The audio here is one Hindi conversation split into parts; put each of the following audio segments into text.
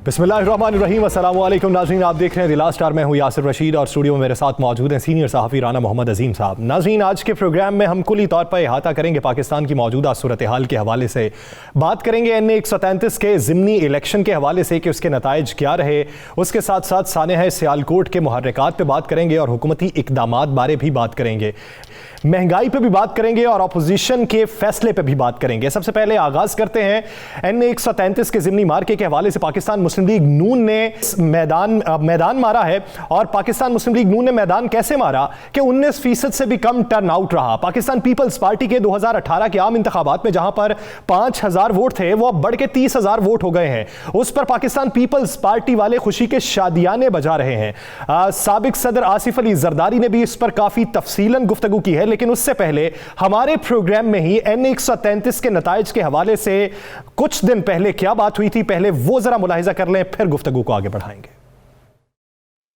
बिस्मिल्लाहिर्रहमानिर्रहीम, अस्सलाम वालेकुम नाज़रीन, आप देख रहे हैं दिला स्टार। मैं हूं यासिर रशीद और स्टूडियो में मेरे साथ मौजूद हैं सीनियर सहाफ़ी राना मोहम्मद अजीम साहब। नाज़रीन, आज के प्रोग्राम में हम कुली तौर पर अहाता करेंगे पाकिस्तान की मौजूदा सूरत हाल के हवाले से, बात करेंगे NA-133 के ज़िमनी इलेक्शन के हवाले से कि उसके नताइज क्या रहे, उसके साथ साथ सानह सियालकोट के मुहर्रिकात पर बात करेंगे और हुकूमती इक़दामात बारे भी बात करेंगे, महंगाई पे भी बात करेंगे और अपोजिशन के फैसले पे भी बात करेंगे। सबसे पहले आगाज करते हैं NA-133 के ज़िमनी मार्के के हवाले से। पाकिस्तान मुस्लिम लीग नून ने मैदान मारा है और पाकिस्तान मुस्लिम लीग नून ने मैदान कैसे मारा कि 19% से भी कम टर्न आउट रहा। पाकिस्तान पीपल्स पार्टी के 2018 के आम इंतखाबात में जहां पर 5000 वोट थे वो अब बढ़ के 30,000 वोट हो गए हैं। उस पर पाकिस्तान पीपल्स पार्टी वाले खुशी के शादियाने बजा रहे हैं। साबिक सदर आसिफ अली जरदारी ने भी इस पर काफी तफसीलन गुफ्तगू की है, लेकिन उससे पहले हमारे प्रोग्राम में ही NA-133 के नताइज के हवाले से कुछ दिन पहले क्या बात हुई थी, पहले वो जरा मुलाहिजा कर लें, फिर गुफ्तगू को आगे बढ़ाएंगे।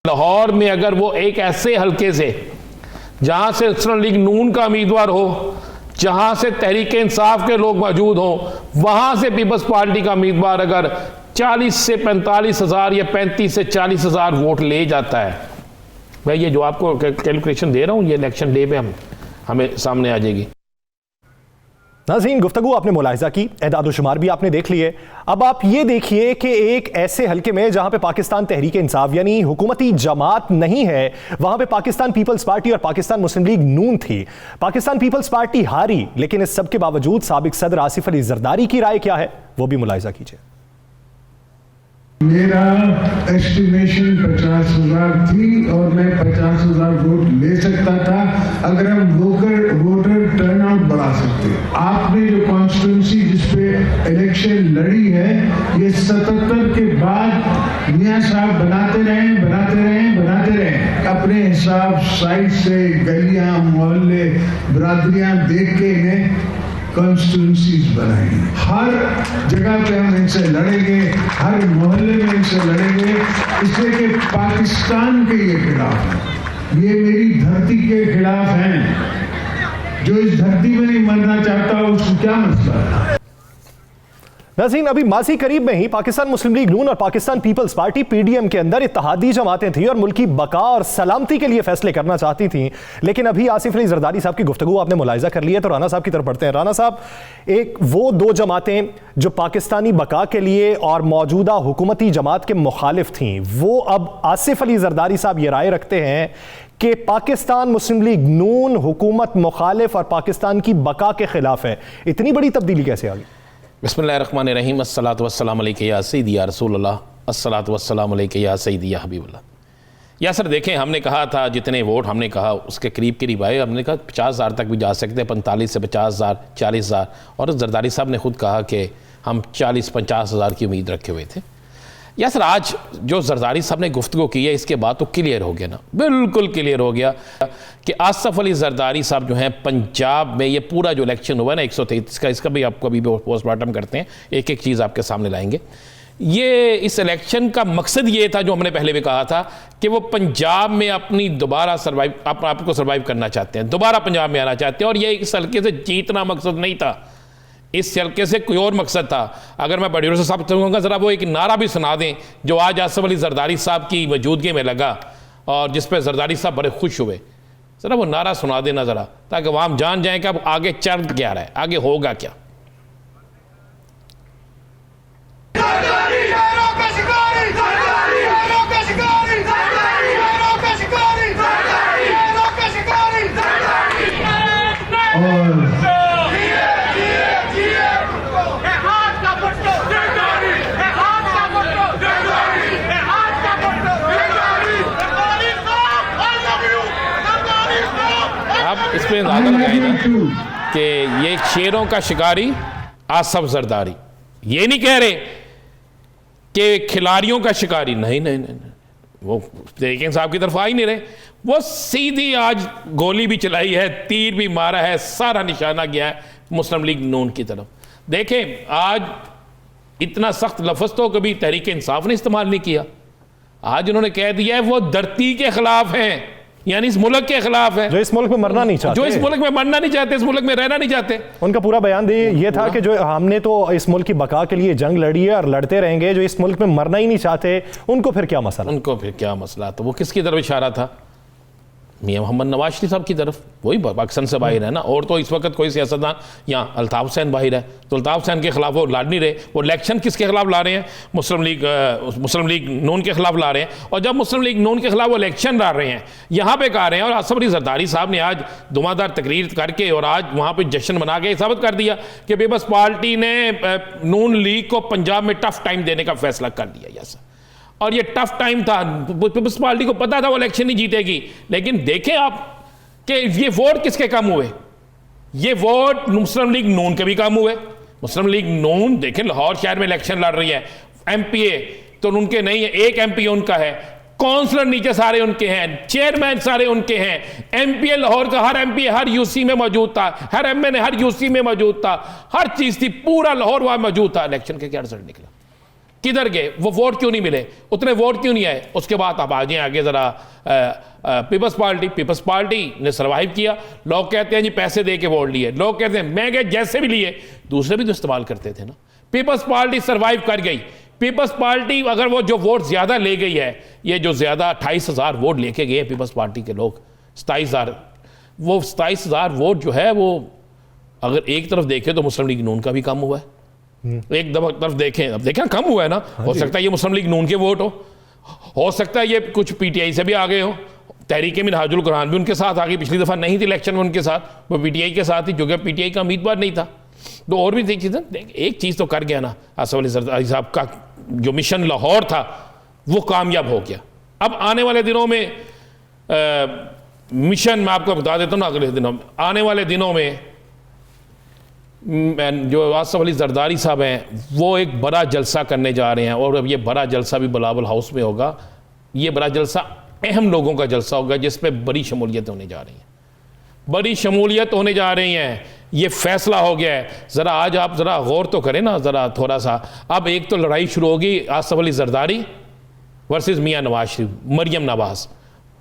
लाहौर में अगर वो एक ऐसे हल्के से जहां से मुस्लिम लीग नून का उम्मीदवार हो, जहां से तहरीक इंसाफ के लोग मौजूद हो, वहां से पीपल्स पार्टी का उम्मीदवार अगर 40 से 45 हजार या 35 से 40 हजार वोट ले जाता है, मैं ये जो आपको कैलकुलेशन दे रहा हूं, ये इलेक्शन डे पे हमें सामने आ जाएगी। नाज़रीन, गुफ्तगू आपने मुलाहिजा की, एदाद शुमार भी आपने देख लिए। अब आप ये देखिए कि एक ऐसे हल्के में जहां पे पाकिस्तान तहरीक इंसाफ यानी हुकूमती जमात नहीं है, वहां पे पाकिस्तान पीपल्स पार्टी और पाकिस्तान मुस्लिम लीग नून थी। पाकिस्तान पीपल्स पार्टी हारी, लेकिन इस सब के बावजूद साबिक सदर आसिफ अली जरदारी की राय क्या है वो भी मुलाहिजा कीजिए। मेरा एस्टिमेशन 50,000 थी और मैं 50,000 वोट ले सकता था अगर हम वोटर टर्नआउट बढ़ा सकते। आपने जो कॉन्स्टिट्यूंसी जिसपे इलेक्शन लड़ी है, ये 77 के बाद मियां साहब बनाते रहे अपने हिसाब साइड से, गलियां मोहल्ले बरादरियां देख के इन्हें कॉन्स्टिट्यूंसीज बनाएंगे। हर जगह पे हम इनसे लड़ेंगे, हर मोहल्ले में इनसे लड़ेंगे, इसलिए कि पाकिस्तान के ये खिलाफ है, ये मेरी धरती के खिलाफ हैं। जो इस धरती में नहीं मरना चाहता उसको क्या मसला है। नाज़रीन, अभी माजी करीब में ही पाकिस्तान मुस्लिम लीग नून और पाकिस्तान पीपल्स पार्टी PDM के अंदर इत्तहादी जमातें थी और मुल्की बका और सलामती के लिए फैसले करना चाहती थी, लेकिन अभी आसिफ अली जरदारी साहब की गुफ्तगू आपने मुलाहिजा कर लिया, तो राना साहब की तरफ बढ़ते हैं। राना साहब, एक वो दो जमातें जो पाकिस्तानी बका के लिए और मौजूदा हुकूमती जमात के मुखालिफ थी, वो अब आसिफ अली जरदारी साहब ये राय रखते हैं कि पाकिस्तान मुस्लिम लीग नून हुकूमत मुखालिफ और पाकिस्तान की बका के खिलाफ है। इतनी बड़ी तब्दीली कैसे आ गई? बिस्मिल्लाहिर्रहमानिर्रहीम, अस्सलातु वस्सलामु अलैका या सय्यदी या रसूलल्लाह, अस्सलातु वस्सलामु अलैका या सय्यदी या हबीबल्लाह। या सर देखें, हमने कहा था जितने वोट हमने कहा उसके करीब आए। हमने कहा 50,000 तक भी जा सकते हैं, 45 से 50,000, 40,000, और जरदारी साहब ने खुद कहा कि हम 40-50 हज़ार की उम्मीद रखे हुए थे। या सर आज जो जरदारी साहब ने गुफ्तगू की है, इसके बाद तो क्लियर हो गया ना, बिल्कुल क्लियर हो गया कि आसिफ अली जरदारी साहब जो हैं पंजाब में ये पूरा जो इलेक्शन हुआ है ना 133 का, इसका भी आपको अभी पोस्टमार्टम करते हैं, एक एक चीज़ आपके सामने लाएंगे। ये इस इलेक्शन का मकसद ये था जो हमने पहले भी कहा था कि वो पंजाब में अपनी दोबारा आपको सर्वाइव करना चाहते हैं, दोबारा पंजाब में आना चाहते हैं, और ये इस हल्के से जीतना मकसद नहीं था, इस हल्के से कोई और मकसद था। अगर मैं बड़ी साहब कहूँगा ज़रा वो एक नारा भी सुना दें जो आज आसिफ अली जरदारी साहब की मौजूदगी में लगा और जिस पर जरदारी साहब बड़े खुश हुए, ज़रा वो नारा सुना देना ज़रा, ताकि वह हम जान जाएं कि अब आगे चल क्या रहा है, आगे होगा क्या। इसमें अंदाजा लगाए ना कि ये शेरों का शिकारी आसिफ जरदारी, ये नहीं कह रहे कि खिलाड़ियों का शिकारी, नहीं, वो तहरीक साहब की तरफ आ ही नहीं रहे। वो सीधी आज गोली भी चलाई है, तीर भी मारा है, सारा निशाना गया है मुस्लिम लीग नून की तरफ। देखें, आज इतना सख्त लफ्ज़ तो कभी तहरीक इंसाफ ने इस्तेमाल नहीं किया। आज उन्होंने कह दिया है वो धरती के खिलाफ हैं, यानी इस मुल्क के खिलाफ है, जो इस मुल्क में मरना नहीं चाहते, जो इस मुल्क में मरना नहीं चाहते, इस मुल्क में रहना नहीं चाहते। उनका पूरा बयान ये था कि जो हमने तो इस मुल्क की बका के लिए जंग लड़ी है और लड़ते रहेंगे, जो इस मुल्क में मरना ही नहीं चाहते उनको फिर क्या मसला, उनको फिर क्या मसला। तो वो किसकी तरफ इशारा था? मियां मोहम्मद नवाज शरीफ साहब की तरफ, वही पाकिस्तान से बाहर है ना। और तो इस वक्त कोई सियासतदान, यहाँ अल्ताफ हुसैन बाहर है, तो अल्ताफ हुसैन के खिलाफ वो लड़ नहीं रहे। वो इलेक्शन किसके खिलाफ ला रहे हैं? मुस्लिम लीग नून के खिलाफ ला रहे हैं। और जब मुस्लिम लीग नून के खिलाफ वो इलेक्शन लड़ रहे हैं, यहाँ पे कह रहे हैं, और आसिफ अली जरदारी साहब ने आज धुआंधार तकरीर करके और आज वहाँ पर जश्न मना के साबित कर दिया कि पीपल्स पार्टी ने नून लीग को पंजाब में टफ टाइम देने का फैसला कर दिया। यस, और ये टफ टाइम था, पीपल्स पार्टी को पता था वो इलेक्शन नहीं जीतेगी। लेकिन देखें आप कि ये वोट किसके कम हुए? ये वोट मुस्लिम लीग नून के भी कम हुए। मुस्लिम लीग नून देखें लाहौर शहर में इलेक्शन लड़ रही है, एमपीए तो उनके नहीं है, एक एमपीए उनका है, काउंसलर नीचे सारे उनके हैं, चेयरमैन सारे उनके हैं, एमपीए लाहौर का हर एमपीए हर यूसी में मौजूद था, हर एमएनए हर यूसी में मौजूद था, हर चीज थी, पूरा लाहौर वहां मौजूद था। इलेक्शन के क्या रिजल्ट निकला? किधर गए वो वोट? क्यों नहीं मिले? उतने वोट क्यों नहीं आए? उसके बाद आप आ जाए आगे जरा पीपल्स पार्टी ने सर्वाइव किया। लोग कहते हैं जी पैसे दे के वोट लिए, लोग कहते हैं महंगे जैसे भी लिए, दूसरे भी तो इस्तेमाल करते थे ना। पीपल्स पार्टी सर्वाइव कर गई। पीपल्स पार्टी अगर वो जो वोट ज्यादा ले गई है, ये जो ज्यादा 28,000 वोट लेके गए पीपल्स पार्टी के लोग, 27,000, वो 27,000 वोट जो है वो अगर एक तरफ देखें तो मुस्लिम लीग नून का भी कम हुआ है, एक तरफ देखें, अब देखें कम हुआ है ना। हो सकता है ये मुस्लिम लीग नून के वोट हो सकता है ये कुछ पीटीआई से भी आ गए हो। तहरीक मिनहाजुल कुरान भी उनके साथ आ गई, पिछली दफा नहीं थी इलेक्शन में उनके साथ, वो पीटीआई के साथ थी, जो कि पीटीआई का उम्मीदवार नहीं था। तो और भी एक चीज तो कर गया ना, आसिफ अली जरदारी साहब का जो मिशन लाहौर था वो कामयाब हो गया। अब आने वाले दिनों में मिशन मैं आपको बता देता हूँ ना, अगले दिनों में, आने वाले दिनों में जो आसिफ अली जरदारी साहब हैं वो एक बड़ा जलसा करने जा रहे हैं। और अब ये बड़ा जलसा भी बिलावल हाउस में होगा। ये बड़ा जलसा अहम लोगों का जलसा होगा जिसमें बड़ी शमूलियत होने जा रही है, बड़ी शमूलियत होने जा रही हैं। ये फैसला हो गया है। ज़रा आज आप ज़रा गौर तो करें ना ज़रा थोड़ा सा। अब एक तो लड़ाई शुरू होगी आसिफ अली जरदारी वर्सेस मियां नवाज शरीफ, मरियम नवाज,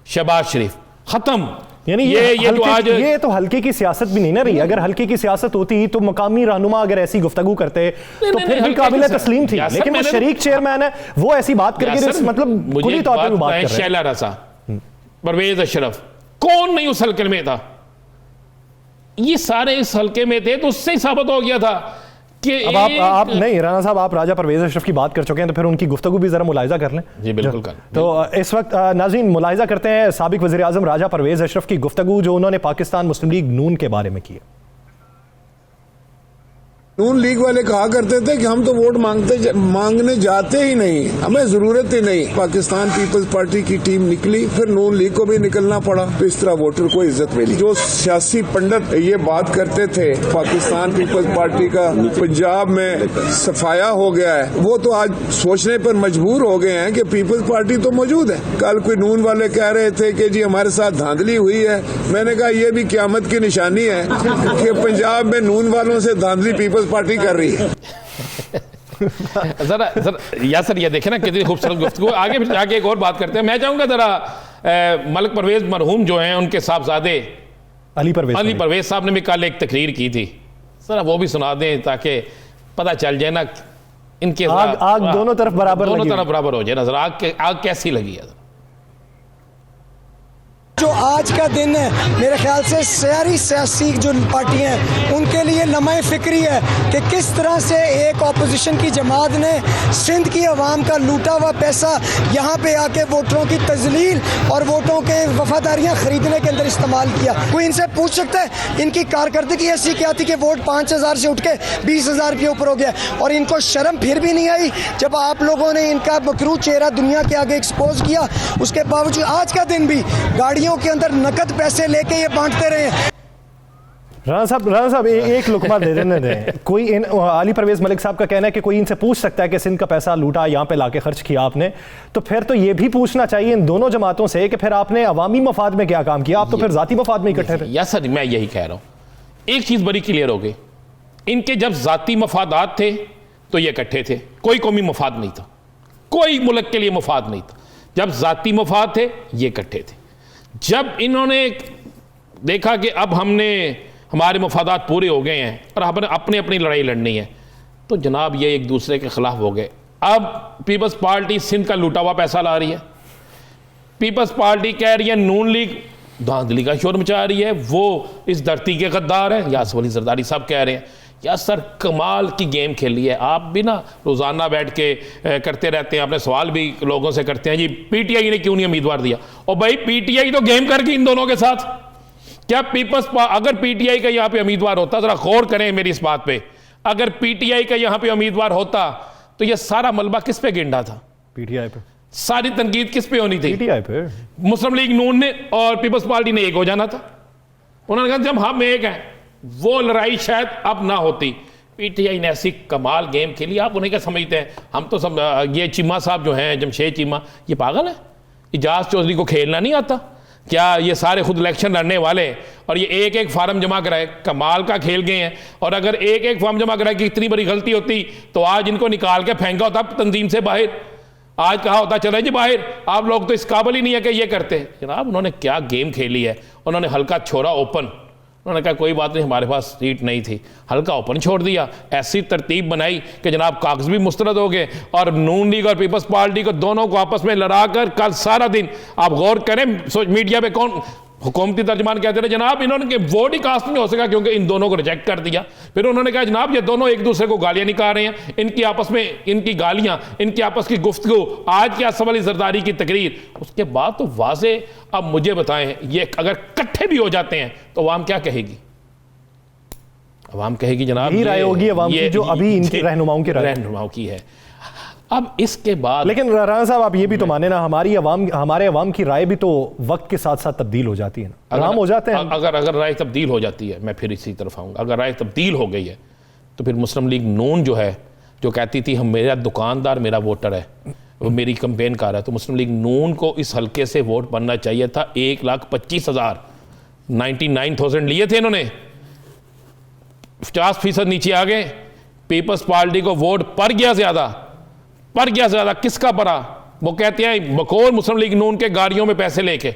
शहबाज शरीफ, ख़त्म। यानी ये तो हल्के की सियासत भी नहीं ना रही। अगर हल्के की सियासत होती तो मकामी रहनुमा अगर ऐसी गुफ्तगू करते तो फिर भी काबिल तस्लीम थी। लेकिन वो शरीक चेयरमैन है, वो ऐसी बात करके मतलब खुली तौर पे बात कर रहे हैं। शैला रज़ा, परवेज अशरफ, कौन नहीं उस हल्के में था? ये सारे इस हल्के में थे, तो उससे ही साबित हो गया था कि अब आप नहीं राना साहब, आप राजा परवेज अशरफ की बात कर चुके हैं, तो फिर उनकी गुफ्तगू भी जरा मुलाहिजा कर लें। जी बिल्कुल कर। तो इस वक्त नाज़रीन मुलाहिजा करते हैं साबिक वज़ीर आज़म राजा परवेज अशरफ की गुफ्तगू जो उन्होंने पाकिस्तान मुस्लिम लीग नून के बारे में की है। नून लीग वाले कहा करते थे कि हम तो वोट मांगने जाते ही नहीं, हमें जरूरत ही नहीं। पाकिस्तान पीपल्स पार्टी की टीम निकली, फिर नून लीग को भी निकलना पड़ा, तो इस तरह वोटर को इज्जत मिली। जो सियासी पंडित ये बात करते थे पाकिस्तान पीपल्स पार्टी का पंजाब में सफाया हो गया है, वो तो आज सोचने पर मजबूर हो गए हैं कि पीपल्स पार्टी तो मौजूद है। कल कोई नून वाले कह रहे थे कि जी हमारे साथ धांधली हुई है। मैंने कहा ये भी क़यामत की निशानी है कि पंजाब में नून वालों से धांधली पीपल्स पार्टी कर रही है। जरा यासर ये देखे ना कितनी खूबसूरत गुफ्तगू। आगे फिर जाके एक और बात करते हैं। मैं चाहूंगा जरा मलिक परवेज मरहूम जो हैं उनके साहबजादे अली परवेज साहब ने भी कल एक तकरीर की थी, जरा वो भी सुना दें ताकि पता चल जाए ना इनके आग दोनों तरफ बराबर हो जाए ना। जरा आग कैसी लगी है? जो आज का दिन है मेरे ख्याल से सारी सियासी जो पार्टियां हैं उनके लिए लम्हे फिक्री है कि किस तरह से एक ऑपोजिशन की जमात ने सिंध की आवाम का लूटा हुआ पैसा यहाँ पे आके वोटरों की तजलील और वोटों के वफादारियाँ खरीदने के अंदर इस्तेमाल किया। कोई इनसे पूछ सकता है इनकी कारकर्दगी ऐसी क्या थी कि वोट 5,000 से उठ के 20,000 के ऊपर हो गया, और इनको शर्म फिर भी नहीं आई जब आप लोगों ने इनका मकरू चेहरा दुनिया के आगे एक्सपोज किया। उसके बावजूद आज का दिन भी गाड़ियों के अंदर नकद पैसे लेके ये बांटते रहे। राना साहब एक लुकमा दे देने दें। कोई अली परवेज मलिक साहब का कहना है कि कोई इनसे पूछ सकता है कि सिंध का पैसा लूटा, यहाँ पे लाके खर्च किया आपने, तो फिर तो ये भी पूछना चाहिए इन दोनों जमातों से कि फिर आपने अवामी मफाद में क्या काम किया? आप तो फिर जाती मफाद में इकट्ठे थे। या सर मैं यही कह रहा हूं, एक चीज बड़ी क्लियर हो गई, इनके जब जाती मफादात थे तो ये इकट्ठे थे, कोई कौमी मफाद नहीं था, कोई मुल्क के लिए मफाद नहीं था। जब जाती मफाद थे ये इकट्ठे थे। जब इन्होंने देखा कि अब हमारे मफादात पूरे हो गए हैं और हमने अपनी अपनी लड़ाई लड़नी है, तो जनाब ये एक दूसरे के ख़िलाफ़ हो गए। अब पीपल्स पार्टी सिंध का लूटा हुआ पैसा ला रही है, पीपल्स पार्टी कह रही है नून लीग धांधली का शोर मचा रही है, वो इस धरती के गद्दार हैं, यासिर अली जरदारी साहब कह रहे हैं। या सर कमाल की गेम खेली है। आप भी ना रोज़ाना बैठ के करते रहते हैं, आपने सवाल भी लोगों से करते हैं जी पीटीआई ने क्यों नहीं उम्मीदवार दिया। और भाई पीटीआई तो गेम कर गई इन दोनों के साथ। क्या अगर पीटीआई का यहाँ पे उम्मीदवार होता, जरा गौर करें मेरी इस बात पे, अगर पीटीआई का यहाँ पे उम्मीदवार होता तो ये सारा मलबा किस पे गिंडा था? पीटीआई पे। सारी तनकीद किस पे होनी थी? पीटीआई पे। मुस्लिम लीग नून ने और पीपल्स पार्टी ने एक हो जाना था। उन्होंने कहा जब हम एक हैं, वो लड़ाई शायद अब ना होती। पीटीआई ने ऐसी कमाल गेम खेली, आप उन्हें क्या समझते हैं? हम तो सब ये चीमा साहब जो हैं, जमशेद चीमा, ये पागल है? इजाज चौधरी को खेलना नहीं आता क्या? ये सारे खुद इलेक्शन लड़ने वाले और ये एक एक फार्म जमा कराए, कमाल का खेल गए हैं। और अगर एक एक फार्म जमा कराए की इतनी बड़ी गलती होती तो आज इनको निकाल के फेंका होता तंजीम से बाहर, आज कहा होता चले जी बाहर, आप लोग तो इस काबिल ही नहीं है कि ये करते। जनाब उन्होंने क्या गेम खेली है। उन्होंने हल्का छोड़ा ओपन, उन्होंने कहा कोई बात नहीं, हमारे पास सीट नहीं थी, हल्का ओपन छोड़ दिया। ऐसी तरतीब बनाई कि जनाब कागज भी मुस्तरद हो गए और नून लीग और पीपल्स पार्टी को दोनों को आपस में लड़ा कर कल सारा दिन, आप गौर करें मीडिया पे कौन हुकूमती तर्जमान कहते रहे जनाब इन्होंने वोट ही कास्ट नहीं हो सका क्योंकि इन दोनों को रिजेक्ट कर दिया। फिर उन्होंने कहा जनाब ये दोनों एक दूसरे को गालियां निकाल रहे हैं, इनकी आपस में इनकी गालियां, इनकी आपस की गुफ्तगू, आज की आसिफ अली जरदारी की तकरीर। उसके बाद तो वाजे, अब मुझे बताएं ये अगर इकट्ठे भी हो जाते हैं तो अवाम क्या कहेगी? अवाम कहेगी जनाब यही राय होगी अवाम की जो अभी इनके रहनुमाओं की है। अब इसके बाद लेकिन राणा साहब आप ये भी तो माने ना, हमारे अवाम की राय भी तो वक्त के साथ साथ तब्दील हो जाती है ना, आराम हो जाते हैं। अगर राय तब्दील हो जाती है, मैं फिर इसी तरफ आऊँगा, अगर राय तब्दील हो गई है तो फिर मुस्लिम लीग नून जो है, जो कहती थी हम मेरा दुकानदार मेरा वोटर है, वो मेरी कंपेन कर रहा है, तो मुस्लिम लीग नून को इस हल्के से वोट बनना चाहिए था। 1,25,000 99,000 लिए थे इन्होंने, 50% नीचे आ गए। पीपल्स पार्टी को वोट पर गया ज्यादा, किसका पड़ा? वो कहते हैं बकौल मुस्लिम लीग नून के गाड़ियों में पैसे लेके।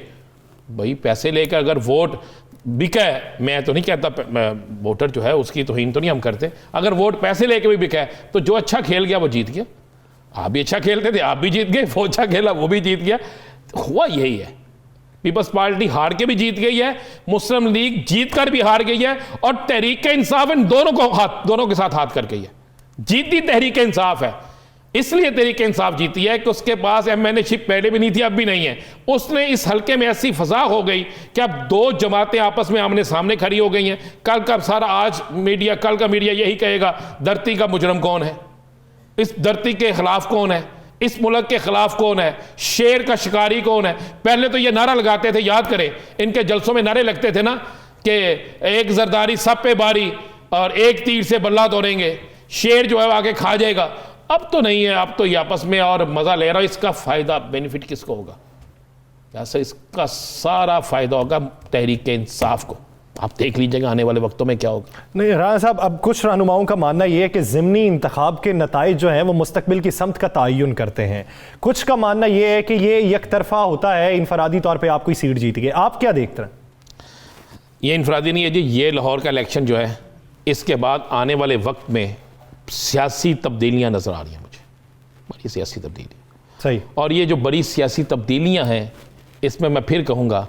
भाई पैसे लेकर अगर वोट बिका है, मैं तो नहीं कहता वोटर जो है उसकी तौहीन तो नहीं हम करते, अगर वोट पैसे लेके भी बिका है तो जो अच्छा खेल गया वो जीत गया। आप भी अच्छा खेलते थे, आप भी जीत गए, वो अच्छा खेला वो भी जीत गया। हुआ यही है, पीपल्स पार्टी हार के भी जीत गई है, मुस्लिम लीग जीत कर भी हार गई है, और तहरीक इंसाफ इन दोनों के साथ हाथ कर गई है। जीती तहरीक इंसाफ है, इसलिए तहरीक इंसाफ जीती है कि उसके पास एमएनएशिप पहले भी नहीं थी, अब भी नहीं है। उसने इस हल्के में ऐसी फजा हो गई कि अब दो जमातें आपस में आमने सामने खड़ी हो गई हैं। कल का मीडिया यही कहेगा धरती का मुजरम कौन है, इस धरती के खिलाफ कौन है, इस मुल्क के खिलाफ कौन है, शेर का शिकारी कौन है। पहले तो ये नारा लगाते थे, याद करें इनके जलसों में नारे लगते थे ना कि एक जरदारी सब पे बारी और एक तीर से बल्ला तोड़ेंगे, शेर जो है आके खा जाएगा। अब तो नहीं है, अब तो ये आपस में और मजा ले रहा है। इसका फायदा बेनिफिट किसको होगा? ऐसा इसका सारा फायदा होगा तहरीक इंसाफ को। आप देख लीजिएगा आने वाले वक्तों में क्या होगा। नहीं राणा साहब, अब कुछ रहनुमाओं का मानना यह है कि ज़िमनी इंतखाब के नताइज जो हैं वो मुस्तकबिल की समत का तयन करते हैं, कुछ का मानना यह है कि ये यकतरफा होता है, इनफरादी तौर पर आप कोई सीट जीत गए। आप क्या देखते हैं? ये इनफरादी नहीं है जी, ये लाहौर का इलेक्शन जो है इसके बाद आने वाले वक्त में सियासी तब्दीलियां नजर आ रही हैं मुझे, बड़ी सियासी तब्दीली। सही। और ये जो बड़ी सियासी तब्दीलियां हैं, इसमें मैं फिर कहूँगा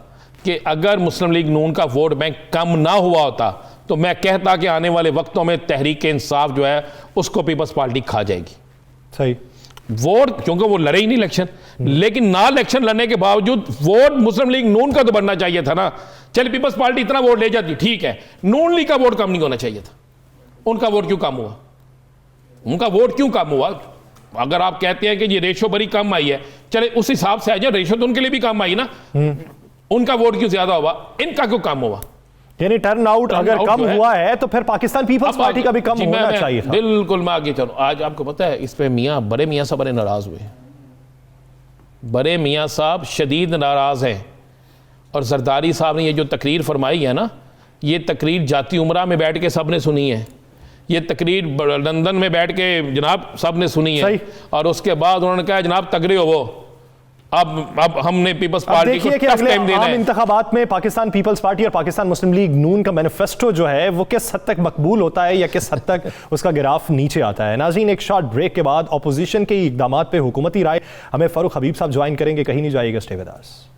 कि अगर मुस्लिम लीग नून का वोट बैंक कम ना हुआ होता तो मैं कहता कि आने वाले वक्तों में तहरीक इंसाफ जो है उसको पीपल्स पार्टी खा जाएगी। सही। वोट क्योंकि वो लड़े ही नहीं इलेक्शन, लेकिन ना इलेक्शन लड़ने के बावजूद वोट मुस्लिम लीग नून का तो बनना चाहिए था ना। चल पीपल्स पार्टी इतना वोट ले जाती, ठीक है, नून लीग का वोट कम नहीं होना चाहिए था। उनका वोट क्यों कम हुआ? अगर आप कहते हैं कि ये रेशो बड़ी कम आई है, चले उस हिसाब से आ जाए, रेशो तो उनके लिए भी कम आई ना, उनका वोट क्यों ज्यादा हुआ, इनका क्यों कम हुआ? यानी टर्न आउट अगर कम हुआ है तो फिर पाकिस्तान पीपल्स पार्टी का भी कम होना चाहिए था। बिल्कुल, मैं आगे चलूं। आज आपको पता है इस पे बड़े मियाँ साहब बड़े नाराज हुए, बड़े मियाँ साहब शदीद नाराज हैं। और जरदारी साहब ने ये जो तकरीर फरमाई है ना, ये तकरीर जाती उमरा में बैठ के सब ने सुनी है, ये तकरीर लंदन में बैठ के जनाब सब ने सुनी है। और उसके बाद उन्होंने कहा जनाब तगड़े हो वो, अब हमने पीपल्स अब पार्टी को देखिए कि टफ अगले टाइम देना आम है। इंतखाबात में पाकिस्तान पीपल्स पार्टी और पाकिस्तान मुस्लिम लीग नून का मैनिफेस्टो जो है वो किस हद तक मकबूल होता है या किस हद तक उसका गिराफ नीचे आता है। नाज़रीन, एक शॉर्ट ब्रेक के बाद अपोजिशन के इकदामात पे हुकूमती राय हमें फारूक हबीब साहब ज्वाइन करेंगे। कहीं नहीं जाइएगा, stay with us.